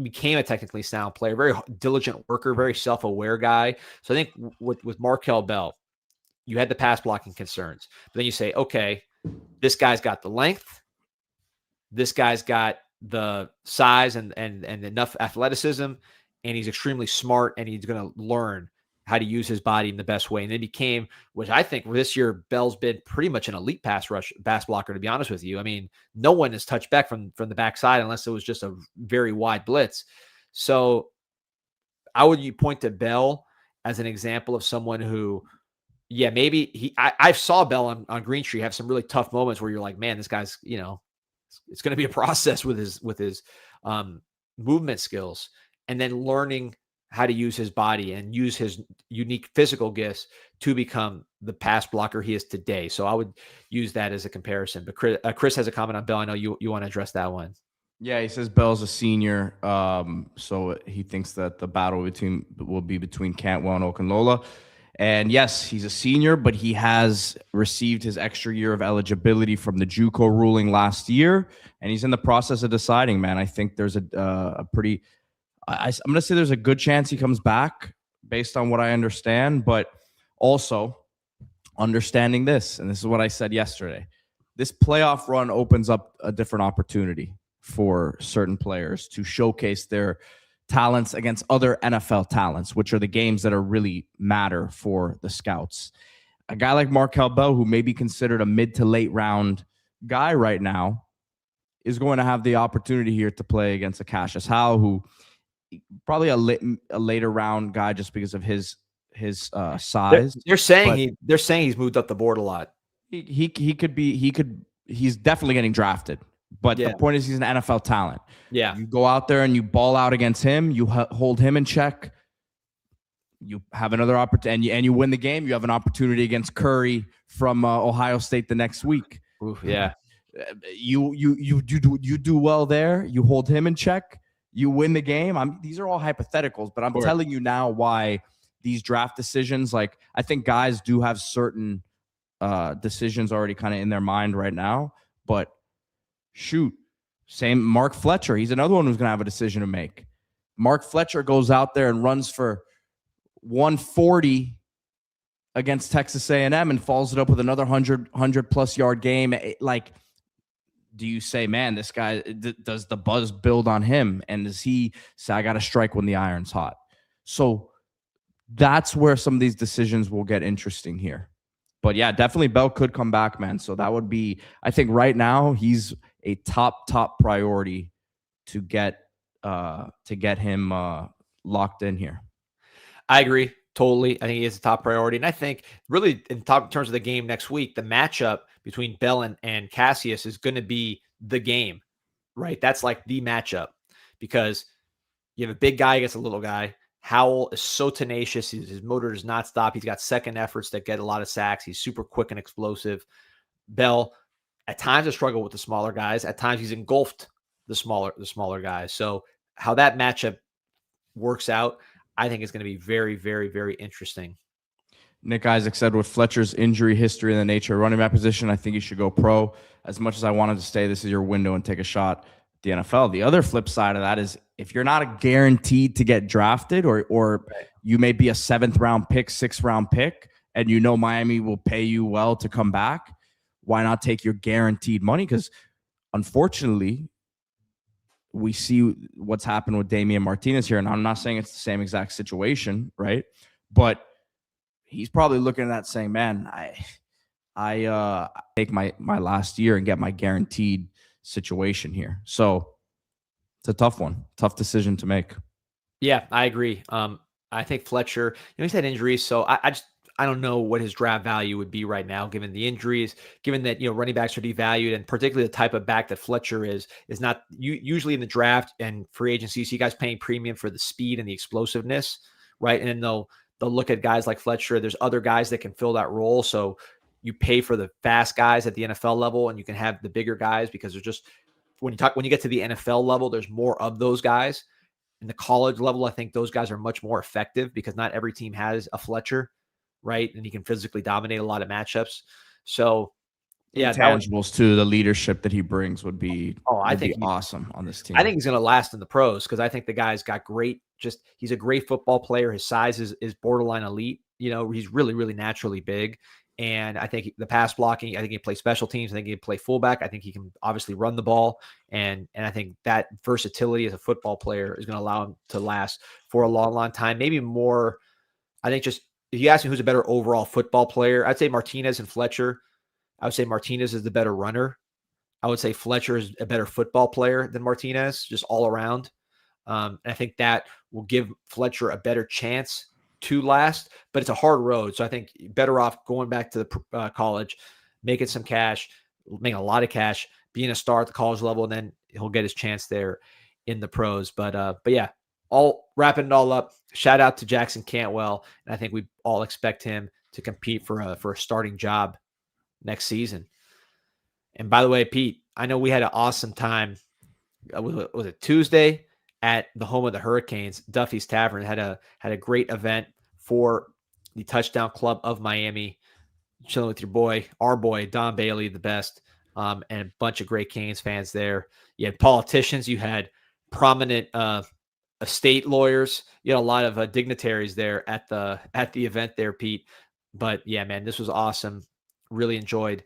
became a technically sound player, very diligent worker, very self-aware guy. So I think with Markel Bell, you had the pass blocking concerns, but then you say, okay, this guy's got the length, this guy's got the size and enough athleticism, and he's extremely smart, and he's going to learn how to use his body in the best way. And then became, which I think this year, Bell's been pretty much an elite pass blocker, to be honest with you. I mean, no one has touched back from the backside unless it was just a very wide blitz. So I would point to Bell as an example of someone who, yeah, maybe I saw Bell on Green Street have some really tough moments where you're like, man, this guy's, it's going to be a process with his movement skills, and then learning how to use his body and use his unique physical gifts to become the pass blocker he is today. So I would use that as a comparison. But Chris has a comment on Bell. I know you want to address that one. Yeah, he says Bell's a senior, so he thinks that the battle will be between Cantwell and Okunlola. And yes, he's a senior, but he has received his extra year of eligibility from the JUCO ruling last year, and he's in the process of deciding, man. I think there's a pretty I'm going to say there's a good chance he comes back based on what I understand, but also understanding this, and this is what I said yesterday, this playoff run opens up a different opportunity for certain players to showcase their talents against other NFL talents, which are the games that are really matter for the scouts. A guy like Markel Bell, who may be considered a mid to late round guy right now, is going to have the opportunity here to play against a Cassius Howe, who probably a later round guy just because of his size. They're saying he's moved up the board a lot. He's definitely getting drafted. But the point is, he's an NFL talent. Yeah. You go out there and you ball out against him. You hold him in check. You have another opportunity, and you win the game. You have an opportunity against Curry from Ohio State the next week. Oof, yeah. You do well there. You hold him in check. You win the game. These are all hypotheticals, but I'm telling you now why these draft decisions, like, I think guys do have certain decisions already kind of in their mind right now. But shoot, same Mark Fletcher. He's another one who's going to have a decision to make. Mark Fletcher goes out there and runs for 140 against Texas A&M and follows it up with another 100 plus yard game. Like, do you say, man, this guy, does the buzz build on him? And does he say, I got to strike when the iron's hot? So that's where some of these decisions will get interesting here. But yeah, definitely Bell could come back, man. So that would be, I think right now he's a top priority to get him locked in here. I agree totally. I think he is a top priority. And I think really in terms of the game next week, the matchup between Bell and Cassius is going to be the game, right? That's like the matchup, because you have a big guy against a little guy. Howell is so tenacious. His motor does not stop. He's got second efforts that get a lot of sacks. He's super quick and explosive. Bell, at times, has struggled with the smaller guys. At times, he's engulfed the smaller guys. So how that matchup works out, I think is going to be very, very, very interesting. Nick Isaac said, with Fletcher's injury history and the nature of running back position, I think he should go pro. As much as I wanted to stay, this is your window and take a shot at the NFL. The other flip side of that is, if you're not guaranteed to get drafted, or you may be a 7th round pick, 6th round pick, and you know Miami will pay you well to come back, why not take your guaranteed money? Because unfortunately, we see what's happened with Damian Martinez here. And I'm not saying it's the same exact situation, right? But he's probably looking at that saying, man, I take my last year and get my guaranteed situation here. So it's a tough one, tough decision to make. Yeah, I agree. I think Fletcher, he's had injuries, so I don't know what his draft value would be right now, given the injuries, given that, running backs are devalued, and particularly the type of back that Fletcher is not usually in the draft and free agency. You see guys paying premium for the speed and the explosiveness, right? And then they'll look at guys like Fletcher. There's other guys that can fill that role. So you pay for the fast guys at the NFL level, and you can have the bigger guys, because there's just, when you get to the NFL level, there's more of those guys. In the college level, I think those guys are much more effective, because not every team has a Fletcher. right? And he can physically dominate a lot of matchups. So yeah, Intangibles too. The leadership that he brings would be I think awesome on this team. I think he's going to last in the pros because I think the guy's got he's a great football player. His size is borderline elite. He's really, really naturally big. And I think the pass blocking, I think he can play special teams. I think he can play fullback. I think he can obviously run the ball. And I think that versatility as a football player is going to allow him to last for a long, long time. Maybe more, I think just, if you ask me who's a better overall football player, I'd say Martinez and Fletcher. I would say Martinez is the better runner. I would say Fletcher is a better football player than Martinez, just all around. And I think that will give Fletcher a better chance to last, but it's a hard road. So I think better off going back to the college, making some cash, making a lot of cash, being a star at the college level, and then he'll get his chance there in the pros. But yeah, all wrapping it all up. Shout out to Jackson Cantwell, and I think we all expect him to compete for a starting job next season. And by the way, Pete, I know we had an awesome time. Was it Tuesday at the home of the Hurricanes? Duffy's Tavern had a great event for the Touchdown Club of Miami. Chilling with our boy Don Bailey, the best, and a bunch of great Canes fans there. You had politicians, you had prominent estate lawyers, you had a lot of dignitaries there at the event there, Pete. But yeah, man, this was awesome. Really enjoyed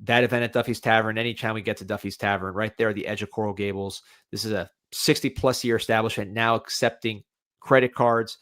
that event at Duffy's Tavern. Anytime we get to Duffy's Tavern, right there at the edge of Coral Gables. This is a 60-plus year establishment now accepting credit cards.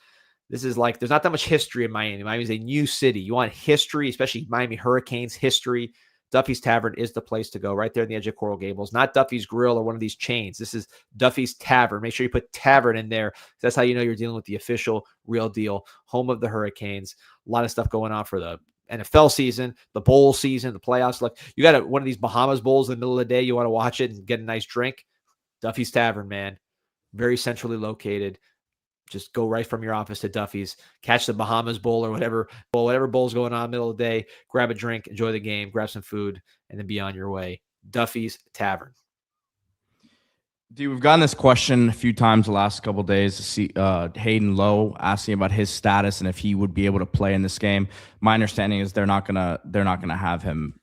This is like, there's not that much history in Miami. Miami's a new city. You want history, especially Miami Hurricanes history. Duffy's Tavern is the place to go, right there in the edge of Coral Gables. Not Duffy's Grill or one of these chains. This is Duffy's Tavern. Make sure you put Tavern in there. That's how you know you're dealing with the official, real deal, home of the Hurricanes. A lot of stuff going on for the NFL season, the bowl season, the playoffs. Look, you got one of these Bahamas bowls in the middle of the day. You want to watch it and get a nice drink. Duffy's Tavern, man. Very centrally located. Just go right from your office to Duffy's, catch the Bahamas bowl or whatever bowl's going on in the middle of the day, grab a drink, enjoy the game, grab some food, and then be on your way. Duffy's Tavern. Dude, we've gotten this question a few times the last couple of days. See, Hayden Lowe asking about his status and if he would be able to play in this game. My understanding is they're not gonna have him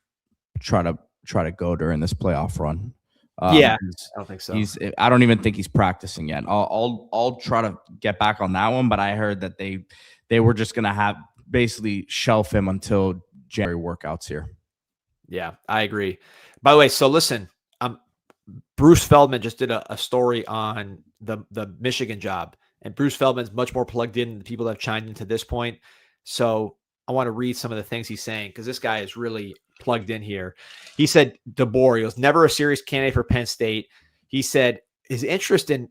try to go during this playoff run. I don't think so. I don't even think he's practicing yet. I'll try to get back on that one, but I heard that they were just gonna have basically shelf him until January workouts here. Yeah, I agree. By the way, so listen, Bruce Feldman just did a story on the Michigan job, and Bruce Feldman's much more plugged in than the people that have chimed into this point. So I want to read some of the things he's saying because this guy is really plugged in here. He said DeBoer, he was never a serious candidate for Penn State. He said his interest in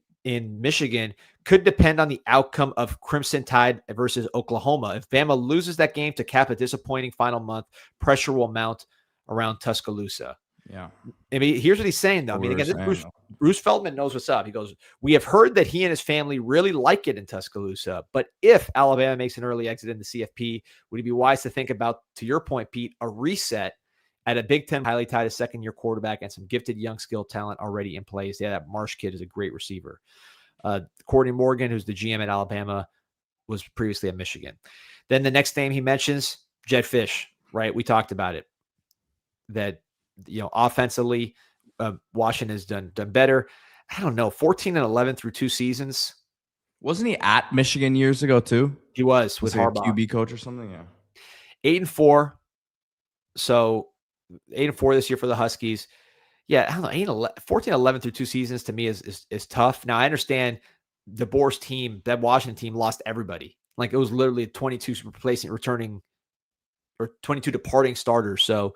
Michigan could depend on the outcome of Crimson Tide versus Oklahoma. If Bama loses that game to cap a disappointing final month, pressure will mount around Tuscaloosa. Yeah. I mean, here's what he's saying, though. I mean, again, Bruce Feldman knows what's up. He goes, we have heard that he and his family really like it in Tuscaloosa, but if Alabama makes an early exit in the CFP, would it be wise to think about, to your point, Pete, a reset at a Big Ten highly tied, a second-year quarterback and some gifted young skill talent already in place? Yeah, that Marsh kid is a great receiver. Courtney Morgan, who's the GM at Alabama, was previously at Michigan. Then the next name he mentions, Jedd Fisch, right? We talked about it. That, offensively, Washington has done better. I don't know, 14-11 through 2 seasons. Wasn't he at Michigan years ago too? He was with Harbaugh, QB coach or something. Yeah, 8-4. So 8-4 this year for the Huskies. Yeah, I don't know. 14-11 through 2 seasons to me is tough. Now I understand DeBoer's team, that Washington team, lost everybody. Like it was literally 22 returning or 22 departing starters. So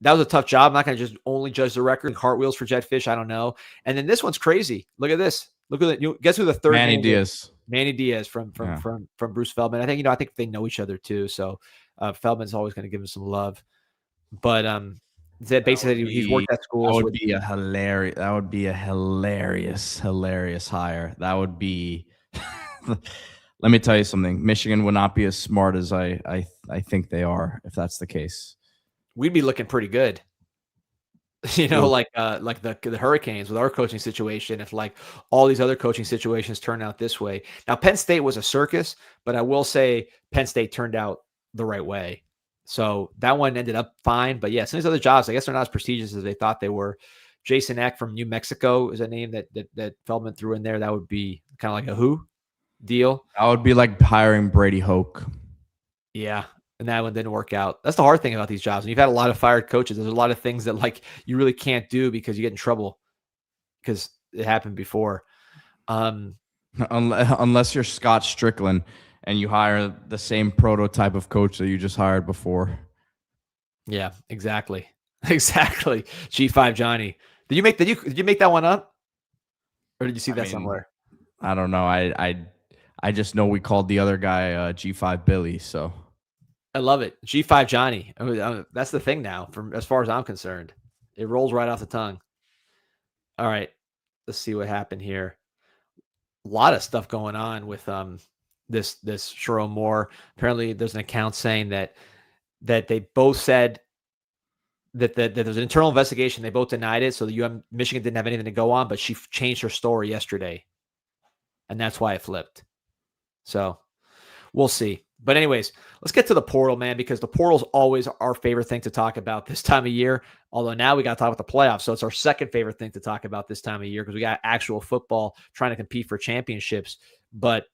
that was a tough job. I'm not going to just only judge the record. Cartwheels for Jedd Fisch. I don't know. And then this one's crazy. Look at this. Look at it. Guess who the third? Manny Diaz. Manny Diaz from Bruce Feldman. I think they know each other too. So Feldman's always going to give him some love. But that basically he's worked at schools. That would be a hilarious hire. That would be. Let me tell you something. Michigan would not be as smart as I think they are if that's the case. We'd be looking pretty good, like the Hurricanes with our coaching situation. If like all these other coaching situations turn out this way. Now, Penn State was a circus, but I will say Penn State turned out the right way. So that one ended up fine. But yeah, some of these other jobs, I guess they're not as prestigious as they thought they were. Jason Eck from New Mexico is a name that Feldman threw in there. That would be kind of like a who deal. That would be like hiring Brady Hoke. Yeah. And that one didn't work out. That's the hard thing about these jobs. And you've had a lot of fired coaches. There's a lot of things that like you really can't do because you get in trouble because it happened before. Unless you're Scott Strickland and you hire the same prototype of coach that you just hired before. Yeah, exactly. Exactly. G5 Johnny. Did you make that one up? Or did you see that somewhere? I don't know. I just know we called the other guy G5 Billy, so I love it. G5 Johnny. That's the thing now, from as far as I'm concerned. It rolls right off the tongue. All right. Let's see what happened here. A lot of stuff going on with this Sherrod Moore. Apparently there's an account saying that they both said that there's an internal investigation. They both denied it. So the Michigan didn't have anything to go on, but she changed her story yesterday. And that's why it flipped. So we'll see. But anyways, let's get to the portal, man, because the portal's always our favorite thing to talk about this time of year. Although now we got to talk about the playoffs. So it's our second favorite thing to talk about this time of year because we got actual football trying to compete for championships. But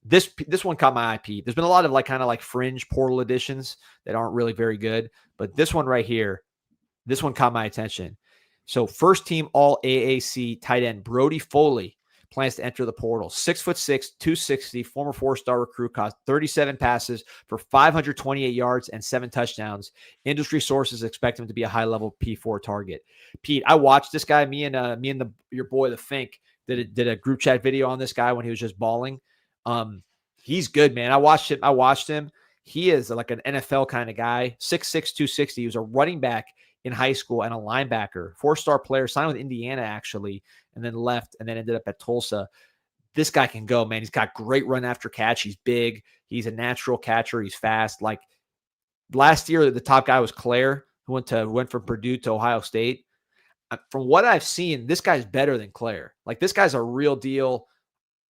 this one caught my eye, Pete. There's been a lot of kind of fringe portal editions that aren't really very good. But this one right here, this one caught my attention. So first team all AAC tight end Brody Foley plans to enter the portal. 6'6", 260, former 4-star recruit, caught 37 passes for 528 yards and 7 touchdowns. Industry sources expect him to be a high-level P4 target. Pete, I watched this guy. Me and your boy the Fink did a group chat video on this guy when he was just balling. He's good, man. I watched him. He is like an NFL kind of guy. 6'6", 260. He was a running back in high school and a linebacker, 4-star player, signed with Indiana actually, and then left and then ended up at Tulsa. This guy can go, man. He's got great run after catch. He's big. He's a natural catcher. He's fast. Like last year, the top guy was Claire, who went from Purdue to Ohio State. From what I've seen, this guy's better than Claire. Like this guy's a real deal.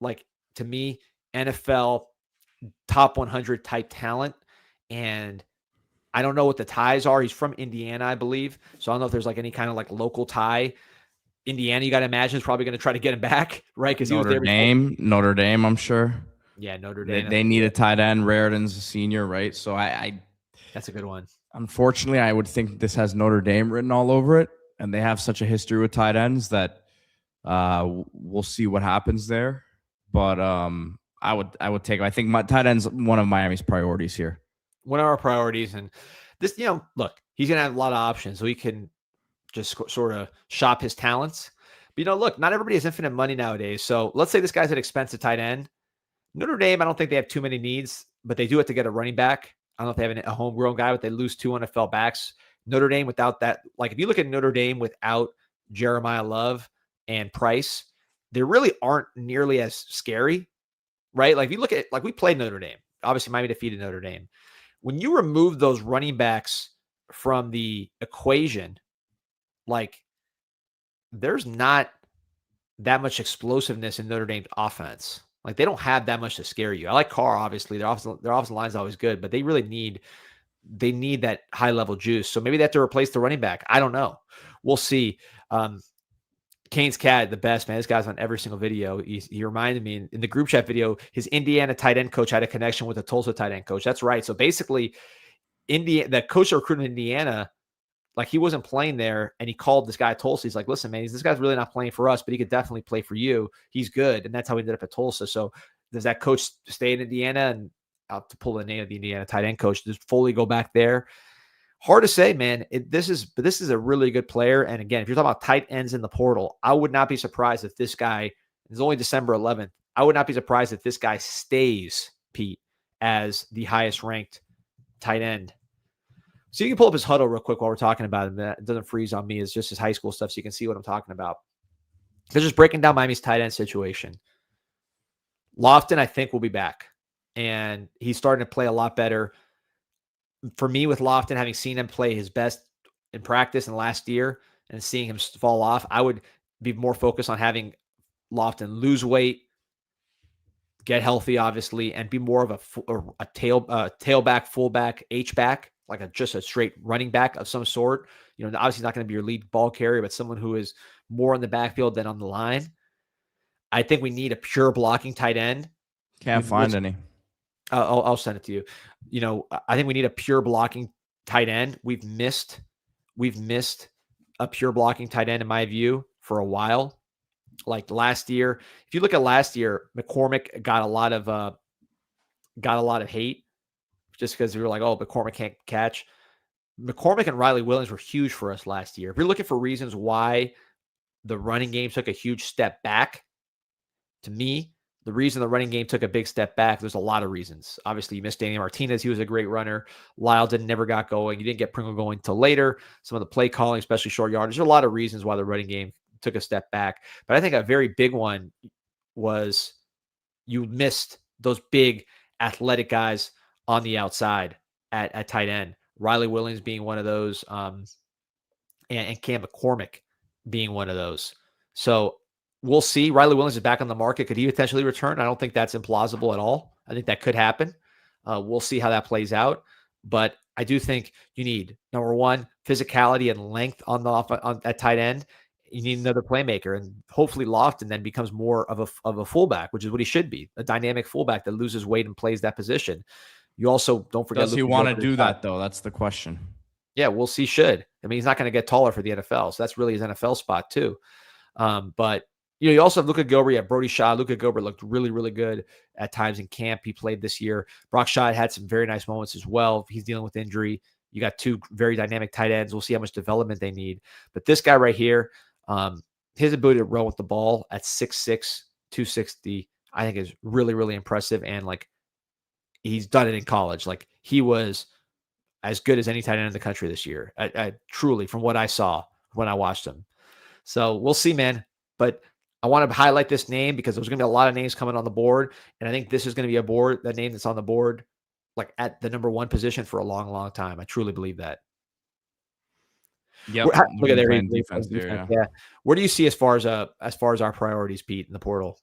Like to me, NFL top 100 type talent. And I don't know what the ties are. He's from Indiana, I believe. So I don't know if there's any kind of local tie. Indiana, you got to imagine, is probably going to try to get him back, right? Because he was there before. Notre Dame, I'm sure. Yeah, Notre Dame. They need a tight end. Raritan's a senior, right? So that's a good one. Unfortunately, I would think this has Notre Dame written all over it, and they have such a history with tight ends that we'll see what happens there. But I would take. I think my tight end's one of Miami's priorities here. One of our priorities, and this, look, he's going to have a lot of options, so he can just sort of shop his talents. But, look, not everybody has infinite money nowadays. So let's say this guy's an expensive tight end. Notre Dame, I don't think they have too many needs, but they do have to get a running back. I don't know if they have a homegrown guy, but they lose 2 NFL backs. Notre Dame without that, if you look at Notre Dame without Jeremiah Love and Price, they really aren't nearly as scary, right? If you look at, we played Notre Dame. Obviously, Miami defeated Notre Dame. When you remove those running backs from the equation, there's not that much explosiveness in Notre Dame's offense. They don't have that much to scare you. I like Carr, obviously. Their offensive line is always good, but they really need that high-level juice. So maybe they have to replace the running back. I don't know. We'll see. Kane's Cat, the best, man. This guy's on every single video. He reminded me in the group chat video, his Indiana tight end coach had a connection with the Tulsa tight end coach. That's right. So basically, the coach that recruited in Indiana, he wasn't playing there, and he called this guy at Tulsa. He's like, listen, man, this guy's really not playing for us, but he could definitely play for you. He's good. And that's how he ended up at Tulsa. So does that coach stay in Indiana? And I'll to pull the name of the Indiana tight end coach. Does Foley go back there? Hard to say, man. This is a really good player. And again, if you're talking about tight ends in the portal, I would not be surprised if this guy, it's only December 11th, I would not be surprised if this guy stays, Pete, as the highest ranked tight end. So you can pull up his huddle real quick while we're talking about him. That doesn't freeze on me. It's just his high school stuff, so you can see what I'm talking about. They're just breaking down Miami's tight end situation. Lofton, I think, will be back. And he's starting to play a lot better. For me, with Lofton, having seen him play his best in practice in last year and seeing him fall off, I would be more focused on having Lofton lose weight, get healthy, obviously, and be more of a tailback, fullback, H-back, like just a straight running back of some sort. Obviously not going to be your lead ball carrier, but someone who is more in the backfield than on the line. I think we need a pure blocking tight end. Can't find any. I'll send it to you. I think we need a pure blocking tight end. We've missed a pure blocking tight end in my view for a while. Like last year, if you look at last year, McCormick got a lot of hate just because we were like, oh, McCormick can't catch. McCormick and Riley Williams were huge for us last year. If you're looking for reasons why the running game took a huge step back, to me, the reason the running game took a big step back, there's a lot of reasons. Obviously, you missed Danny Martinez. He was a great runner. Lyle never got going. You didn't get Pringle going until later. Some of the play calling, especially short yardage. There's a lot of reasons why the running game took a step back. But I think a very big one was you missed those big athletic guys on the outside at tight end. Riley Williams being one of those, and Cam McCormick being one of those. So we'll see. Riley Williams is back on the market. Could he potentially return? I don't think that's implausible at all. I think that could happen. We'll see how that plays out. But I do think you need, number one, physicality and length at tight end. You need another playmaker, and hopefully Lofton then becomes more of a fullback, which is what he should be, a dynamic fullback that loses weight and plays that position. You also don't forget. Does he want to do that though? That's the question. Yeah, we'll see. Should. I mean, he's not going to get taller for the NFL, so that's really his NFL spot too. But you also have Luka Gilbert. You have Brody Shaw. Luka Gilbert looked really, really good at times in camp. He played this year. Brock Shaw had some very nice moments as well. He's dealing with injury. You got two very dynamic tight ends. We'll see how much development they need. But this guy right here, his ability to run with the ball at 6'6", 260, I think is really, really impressive. And like, he's done it in college. Like, he was as good as any tight end in the country this year. Truly, from what I saw when I watched him. So we'll see, man. But I want to highlight this name because there's going to be a lot of names coming on the board. And I think this is going to be the name that's on the board, like at the number one position for a long, long time. I truly believe that. Yeah. Look at their defense there. Yeah. Where do you see as far as our priorities, Pete, in the portal?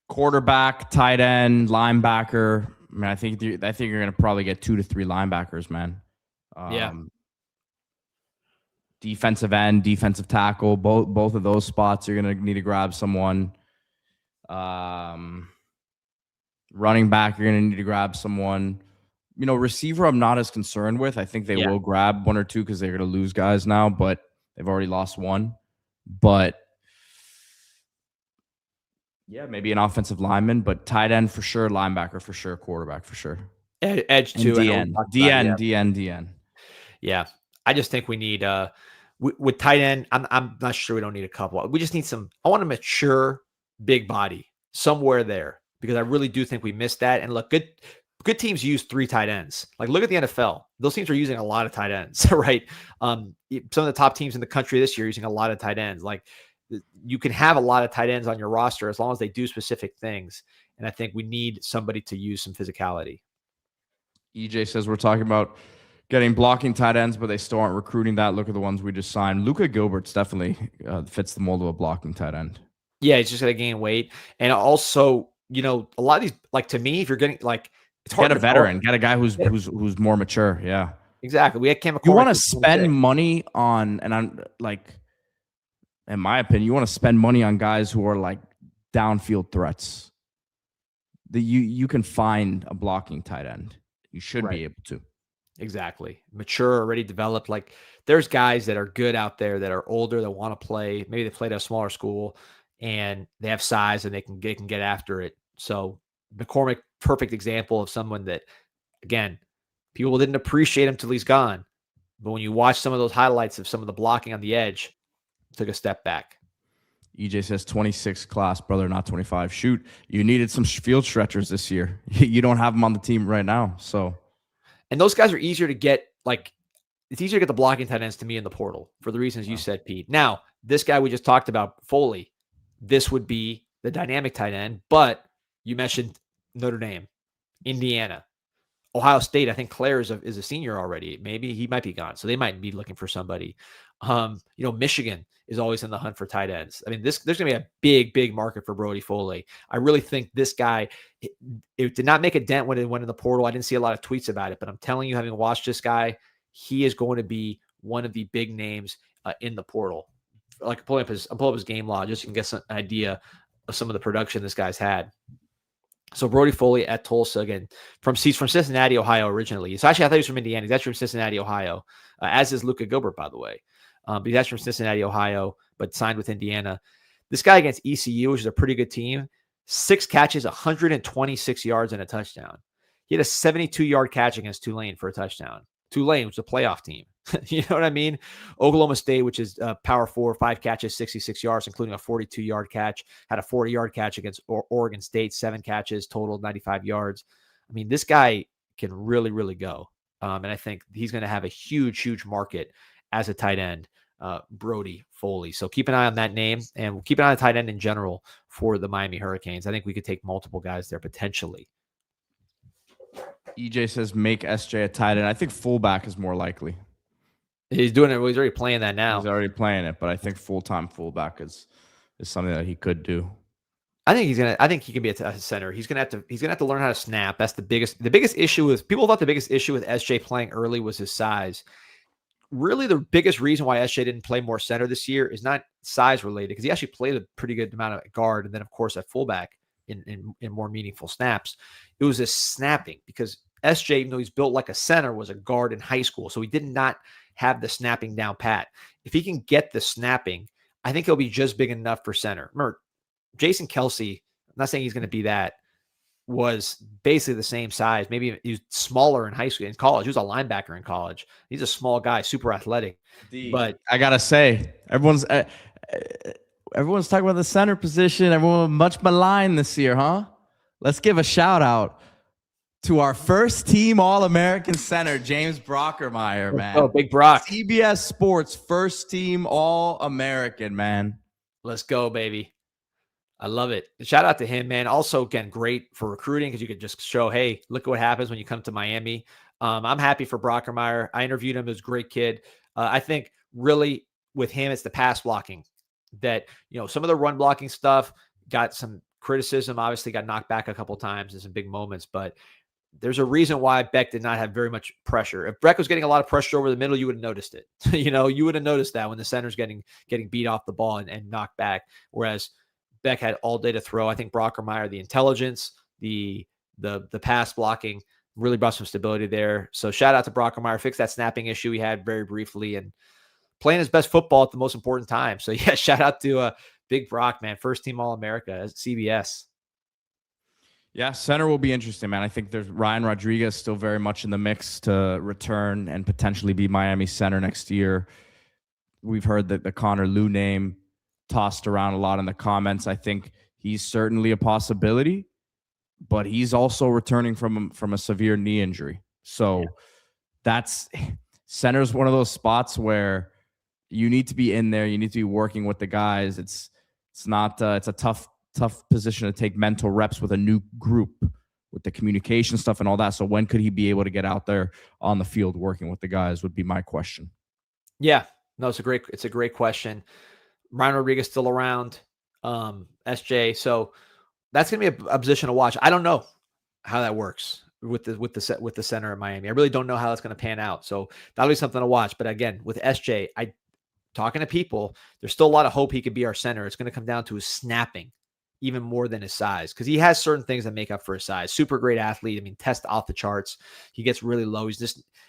Quarterback, tight end, linebacker. I mean, I think you're going to probably get 2 to 3 linebackers, man. Yeah. Defensive end, defensive tackle, both of those spots you're going to need to grab someone. Running back, you're going to need to grab someone. Receiver, I'm not as concerned with. I think they will grab 1 or 2 because they're going to lose guys now, but they've already lost 1. But yeah, maybe an offensive lineman, but tight end for sure, linebacker for sure, quarterback for sure. Edge too. DN. Yeah. I just think we need with tight end, I'm not sure we don't need a couple. We just need I want a mature big body somewhere there, because I really do think we missed that. And look, good teams use 3 tight ends. Like, look at the NFL. Those teams are using a lot of tight ends, right? Some of the top teams in the country this year are using a lot of tight ends. Like, you can have a lot of tight ends on your roster as long as they do specific things. And I think we need somebody to use some physicality. EJ says we're talking about getting blocking tight ends, but they still aren't recruiting that. Look at the ones we just signed. Luka Gilbert's definitely fits the mold of a blocking tight end. Yeah, he's just going to gain weight. And also, a lot of these, like, to me, if you're getting, like, it's hard. Get a veteran. Get a guy who's more mature. Yeah, exactly. We had Cam McCormick. You want to spend money on, and I'm like, in my opinion, you want to spend money on guys who are like downfield threats. You can find a blocking tight end. You should be able to. Exactly. Mature, already developed. Like, there's guys that are good out there that are older, that want to play. Maybe they played at a smaller school and they have size and they can get after it. So McCormick, perfect example of someone that, again, people didn't appreciate him till he's gone. But when you watch some of those highlights of some of the blocking on the edge, took a step back. EJ says 26 class, brother, not 25. Shoot, you needed some field stretchers this year. You don't have them on the team right now. So, and those guys are easier to get. Like, it's easier to get the blocking tight ends to me in the portal for the reasons you said, Pete. Now, this guy we just talked about, Foley, this would be the dynamic tight end. But you mentioned Notre Dame, Indiana, Ohio State, I think Claire is a senior already. Maybe he might be gone. So they might be looking for somebody. Michigan is always in the hunt for tight ends. I mean, there's going to be a big market for Brody Foley. I really think this guy, it did not make a dent when it went in the portal. I didn't see a lot of tweets about it, but I'm telling you, having watched this guy, he is going to be one of the big names in the portal. Like I'm pulling up his game log just so you can get some idea of some of the production this guy's had. So Brody Foley at Tulsa again he's from Cincinnati, Ohio originally. So actually I thought he was from Indiana. He's actually from Cincinnati, Ohio, as is Luka Gilbert, by the way. But he's actually from Cincinnati, Ohio, but signed with Indiana. This guy against ECU, which is a pretty good team, 6 catches, 126 yards and a touchdown. He had a 72-yard catch against Tulane for a touchdown. Tulane was a playoff team. You know what I mean? Oklahoma State, which is power 4, 5 catches, 66 yards, including a 42-yard catch, had a 40-yard catch against Oregon State, 7 catches, total 95 yards. I mean, this guy can really, really go. And I think he's going to have a huge market as a tight end, Brody Foley. So keep an eye on that name, and we'll keep an eye on tight end in general for the Miami Hurricanes. I think we could take multiple guys there potentially. EJ says make SJ a tight end. I think fullback is more likely. He's doing it. He's already playing that now. He's already playing it, but I think full-time fullback is something that he could do. I think he can be a center. He's gonna have to learn how to snap. That's the biggest issue with people thought the biggest issue with SJ playing early was his size. Really, the biggest reason why SJ didn't play more center this year is not size related, because he actually played a pretty good amount of guard, and then of course at fullback in more meaningful snaps. It was his snapping, because SJ, even though he's built like a center, was a guard in high school, so he did not have the snapping down pat. If he can get the snapping, I think he'll be just big enough for center. Remember, Jason Kelsey, I'm not saying he's going to be that, was basically the same size. Maybe he was smaller in high school. In college, he was a linebacker in college. He's a small guy, super athletic. But I gotta say, everyone's talking about the center position. Everyone much maligned this year, huh? Let's give a shout out to our first team All-American center, James Brockermeyer, man. Oh, Big Brock. CBS Sports first team All-American, man. Let's go, baby. I love it. Shout out to him, man. Also, again, great for recruiting, because you could just show, hey, look what happens when you come to Miami. I'm happy for Brockermeyer. I interviewed him. He was a great kid. I think really with him, it's the pass blocking that, some of the run blocking stuff got some criticism, obviously got knocked back a couple times in some big moments, but there's a reason why Beck did not have very much pressure. If Beck was getting a lot of pressure over the middle, you would have noticed it. You would have noticed that when the center's getting beat off the ball and knocked back, whereas Beck had all day to throw. I think Brockermeyer, the intelligence, the pass blocking, really brought some stability there. So shout out to Brockermeyer, fixed that snapping issue he had very briefly, and playing his best football at the most important time. So yeah, shout out to Big Brock, man, first team All-America at CBS. Yeah, center will be interesting, man. I think there's Ryan Rodriguez still very much in the mix to return and potentially be Miami center next year. We've heard that the Connor Liu name tossed around a lot in the comments. I think he's certainly a possibility, but he's also returning from a severe knee injury. So that's center's one of those spots where you need to be in there. You need to be working with the guys. It's a tough position to take mental reps with a new group, with the communication stuff and all that. So when could he be able to get out there on the field working with the guys would be my question. Yeah, no, it's a great question. Ryan Rodriguez still around, SJ. So that's going to be a position to watch. I don't know how that works with the center at Miami. I really don't know how that's going to pan out. So that'll be something to watch. But again, with SJ, talking to people, there's still a lot of hope he could be our center. It's going to come down to his snapping even more than his size, because he has certain things that make up for his size. Super great athlete. I mean, test off the charts. He gets really low.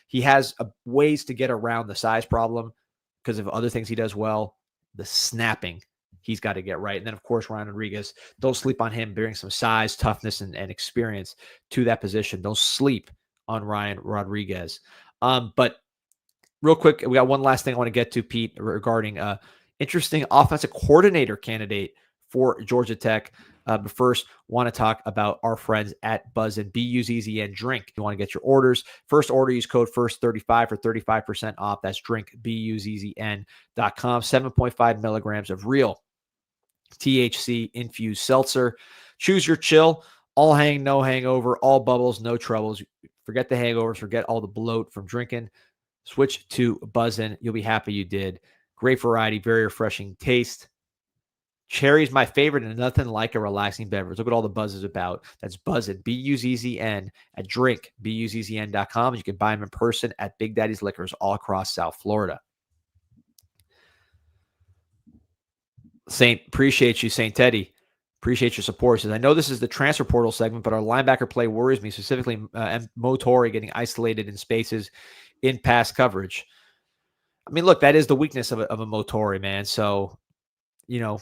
He has ways to get around the size problem because of other things he does well. The snapping, he's got to get right. And then, of course, Ryan Rodriguez, don't sleep on him, bringing some size, toughness, and experience to that position. Don't sleep on Ryan Rodriguez. But real quick, we got one last thing I want to get to, Pete, regarding interesting offensive coordinator candidate for Georgia Tech. But first, want to talk about our friends at BUZZN, BUZZN Drink. If you want to get your orders, first order, use code FIRST35 for 35% off. That's drink, BUZZN.com. 7.5 milligrams of real THC infused seltzer. Choose your chill. All hang, no hangover, all bubbles, no troubles. Forget the hangovers. Forget all the bloat from drinking. Switch to BUZZN. You'll be happy you did. Great variety, very refreshing taste. Cherry's my favorite, and nothing like a relaxing beverage. Look what all the buzz is about. That's BUZZN, BUZZN, at drinkbuzzn.com. You can buy them in person at Big Daddy's Liquors all across South Florida. Appreciate you, St. Teddy. Appreciate your support. Says, I know this is the transfer portal segment, but our linebacker play worries me, specifically Mo Torre getting isolated in spaces in pass coverage. I mean, look, that is the weakness of a Mo Torre, man. So, you know,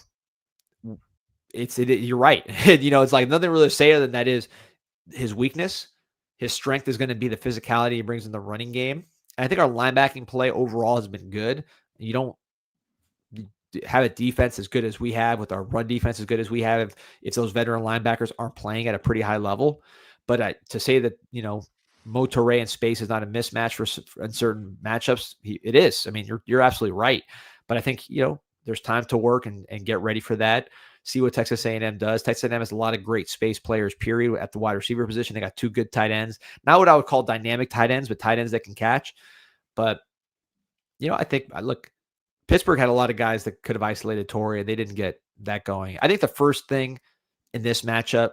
you're right. It's like nothing really to say other than that is his weakness. His strength is going to be the physicality he brings in the running game. And I think our linebacking play overall has been good. You don't have a defense as good as we have with our run defense as good as we have if those veteran linebackers aren't playing at a pretty high level. But to say that, Mo Torre in space is not a mismatch in certain matchups, it is. I mean, you're absolutely right. But I think, there's time to work and get ready for that. See what Texas A&M does. Texas A&M has a lot of great space players, period, at the wide receiver position. They got 2 good tight ends. Not what I would call dynamic tight ends, but tight ends that can catch. But, I think, look, Pittsburgh had a lot of guys that could have isolated Torrey. They didn't get that going. I think the first thing in this matchup,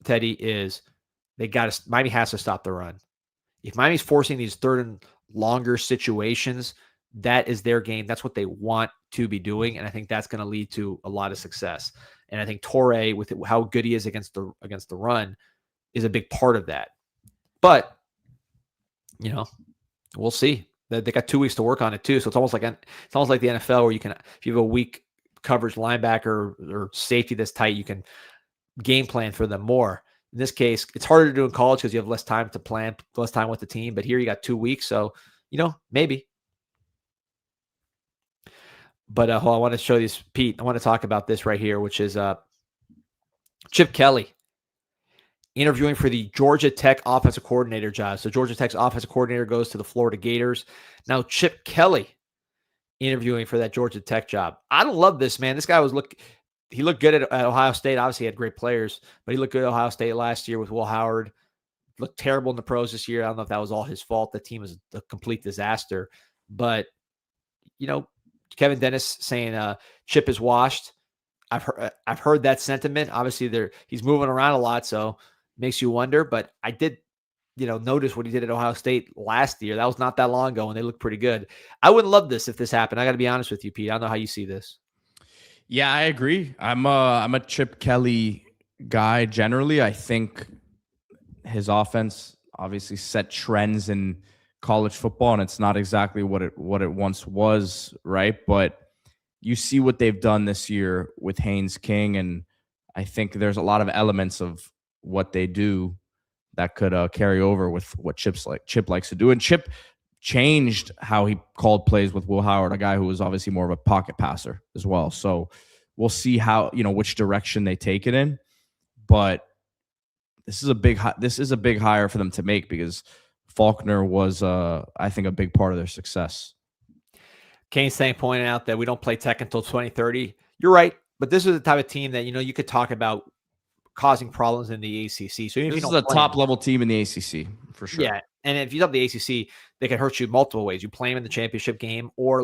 Teddy, is Miami has to stop the run. If Miami's forcing these third and longer situations, that is their game. That's what they want to be doing, and I think that's going to lead to a lot of success. And I think Torrey, with how good he is against the run, is a big part of that. But we'll see. They got 2 weeks to work on it too, so it's almost like the NFL, where you can, if you have a weak coverage linebacker or safety that's tight, you can game plan for them more. In this case, it's harder to do in college because you have less time to plan, less time with the team. But here you got 2 weeks, so maybe. But hold on, I want to show you, Pete. I want to talk about this right here, which is Chip Kelly interviewing for the Georgia Tech offensive coordinator job. So Georgia Tech's offensive coordinator goes to the Florida Gators. Now Chip Kelly interviewing for that Georgia Tech job. I don't love this, man. This guy he looked good at Ohio State. Obviously, he had great players, but he looked good at Ohio State last year with Will Howard. Looked terrible in the pros this year. I don't know if that was all his fault. The team was a complete disaster. But, Kevin Dennis saying Chip is washed. I've heard that sentiment. Obviously, he's moving around a lot, so makes you wonder. But I did, notice what he did at Ohio State last year. That was not that long ago, and they looked pretty good. I wouldn't love this if this happened. I got to be honest with you, Pete. I don't know how you see this. Yeah, I agree. I'm a Chip Kelly guy generally. I think his offense obviously set trends in college football, and it's not exactly what it once was, right? But you see what they've done this year with Haynes King, and I think there's a lot of elements of what they do that could carry over with what Chip likes to do. And Chip changed how he called plays with Will Howard, a guy who was obviously more of a pocket passer as well. So we'll see how, which direction they take it in. But this is a big hire for them to make, because Faulkner was, I think, a big part of their success. Kane's saying, pointing out that we don't play Tech until 2030. You're right, but this is the type of team that you could talk about causing problems in the ACC. So this is a top-level team in the ACC for sure. Yeah, and if you have the ACC, they can hurt you multiple ways. You play them in the championship game, or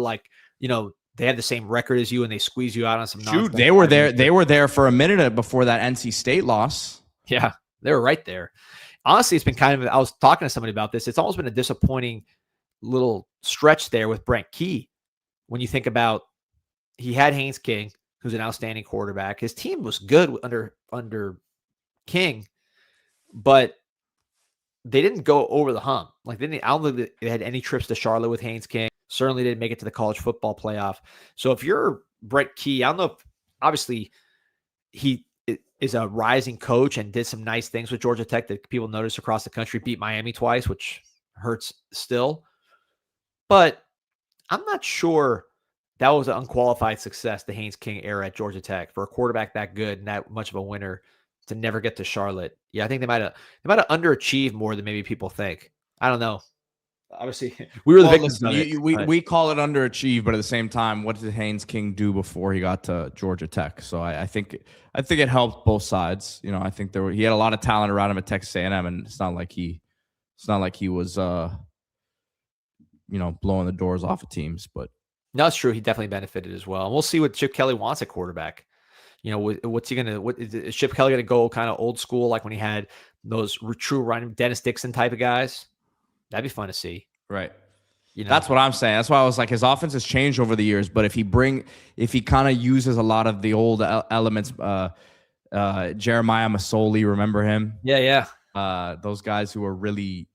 they have the same record as you and they squeeze you out on some nonsense. Shoot, they were there. They were there for a minute before that NC State loss. Yeah, they were right there. Honestly, it's been I was talking to somebody about this. It's almost been a disappointing little stretch there with Brent Key. When you think about, he had Haynes King, who's an outstanding quarterback. His team was good under King, but they didn't go over the hump. I don't think they had any trips to Charlotte with Haynes King. Certainly didn't make it to the college football playoff. So if you're Brent Key, I don't know if, obviously, he is a rising coach and did some nice things with Georgia Tech that people notice across the country, beat Miami twice, which hurts still. But I'm not sure that was an unqualified success, the Haynes King era at Georgia Tech, for a quarterback that good and that much of a winner to never get to Charlotte. Yeah, I think they might have underachieved more than maybe people think. I don't know. Obviously, we were the victims of it. We call it underachieve, but at the same time, what did Haynes King do before he got to Georgia Tech? So I think it helped both sides. I think he had a lot of talent around him at Texas A&M, and it's not like he It's not like he was, blowing the doors off of teams, but no, it's true. He definitely benefited as well. And we'll see what Chip Kelly wants at quarterback. What's he gonna? What is Chip Kelly gonna go kind of old school like when he had those true running Dennis Dixon type of guys? That'd be fun to see. Right. That's what I'm saying. That's why I was like, his offense has changed over the years, but if he kind of uses a lot of the old elements, Jeremiah Masoli, remember him? Yeah. Those guys who are really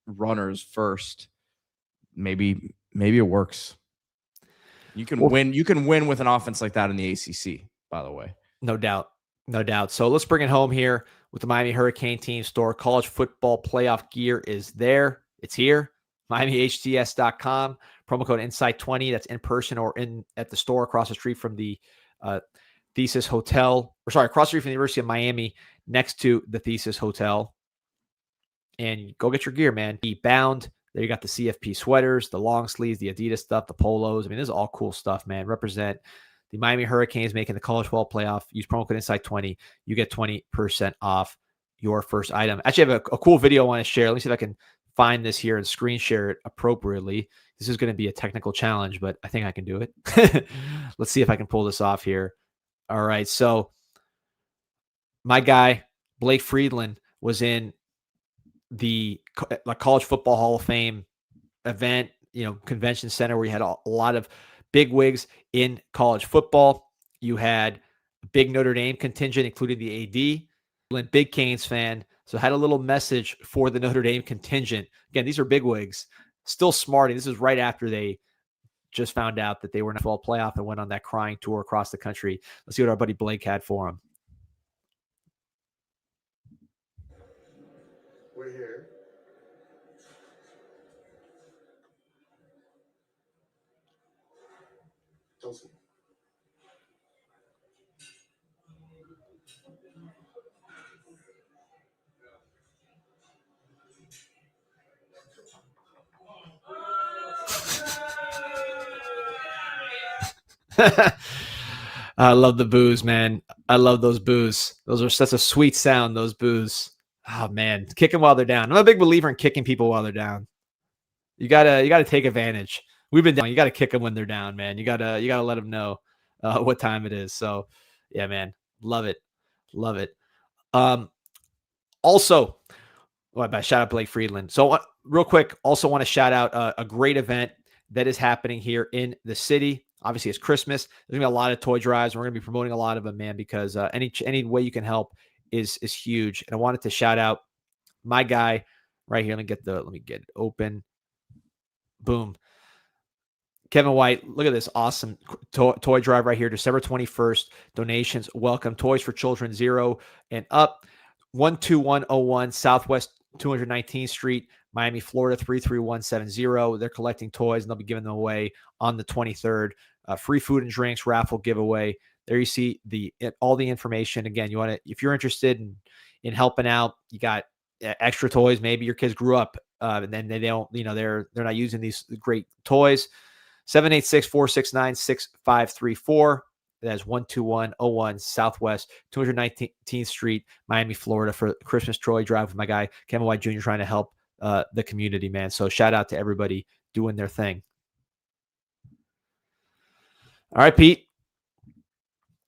runners first, maybe it works. You can win. You can win with an offense like that in the ACC, by the way. No doubt. So let's bring it home here with the Miami Hurricane team store. College football playoff gear is there. It's here. MiamiHTS.com. Promo code Insight20. That's in person or at the store across the street from the Thesis Hotel. Across the street from the University of Miami, next to the Thesis Hotel. And go get your gear, man. Be bound. There you got the CFP sweaters, the long sleeves, the Adidas stuff, the polos. I mean, this is all cool stuff, man. Represent the Miami Hurricanes making the college football playoff. Use promo code Insight20. You get 20% off your first item. Actually, I have a cool video I want to share. Let me see if I can find this here and screen share it appropriately. This is going to be a technical challenge, but I think I can do it. Let's see if I can pull this off here. All right. So my guy, Blake Friedland, was in the College Football Hall of Fame event, convention center where you had a lot of big wigs in college football. You had a big Notre Dame contingent, including the AD, big Canes fan. So had a little message for the Notre Dame contingent. Again, these are big wigs, still smarting. This is right after they just found out that they were in a football playoff and went on that crying tour across the country. Let's see what our buddy Blake had for him. We're here. Dawson. I love the boos, man. I love those boos. Those are such a sweet sound, those boos. Oh, man. Kick them while they're down. I'm a big believer in kicking people while they're down. You gotta take advantage. We've been down. You gotta kick them when they're down, man. You gotta let them know what time it is. So, yeah, man. Love it. Also, shout out Blake Friedland. So, real quick, also want to shout out a great event that is happening here in the city. Obviously, it's Christmas. There's gonna be a lot of toy drives. We're gonna be promoting a lot of them, man, because any way you can help is huge. And I wanted to shout out my guy right here. Let me get it open. Boom. Kevin White, look at this awesome toy drive right here, December 21st. Donations welcome. Toys for Children 0 and up. 12101 Southwest 219th Street, Miami, Florida 33170. They're collecting toys and they'll be giving them away on the 23rd. Free food and drinks raffle giveaway. There you see all the information. Again, if you're interested in helping out, you got extra toys. Maybe your kids grew up and then they don't, they're not using these great toys. 786-469-6534. That's 12101 Southwest 219th Street, Miami, Florida, for Christmas toy drive with my guy Kevin White Jr. trying to help the community, man. So shout out to everybody doing their thing. All right, Pete.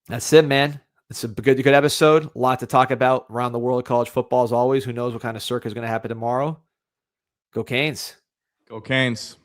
That's it, man. It's a good episode. A lot to talk about around the world of college football as always. Who knows what kind of circus is going to happen tomorrow? Go Canes. Go Canes.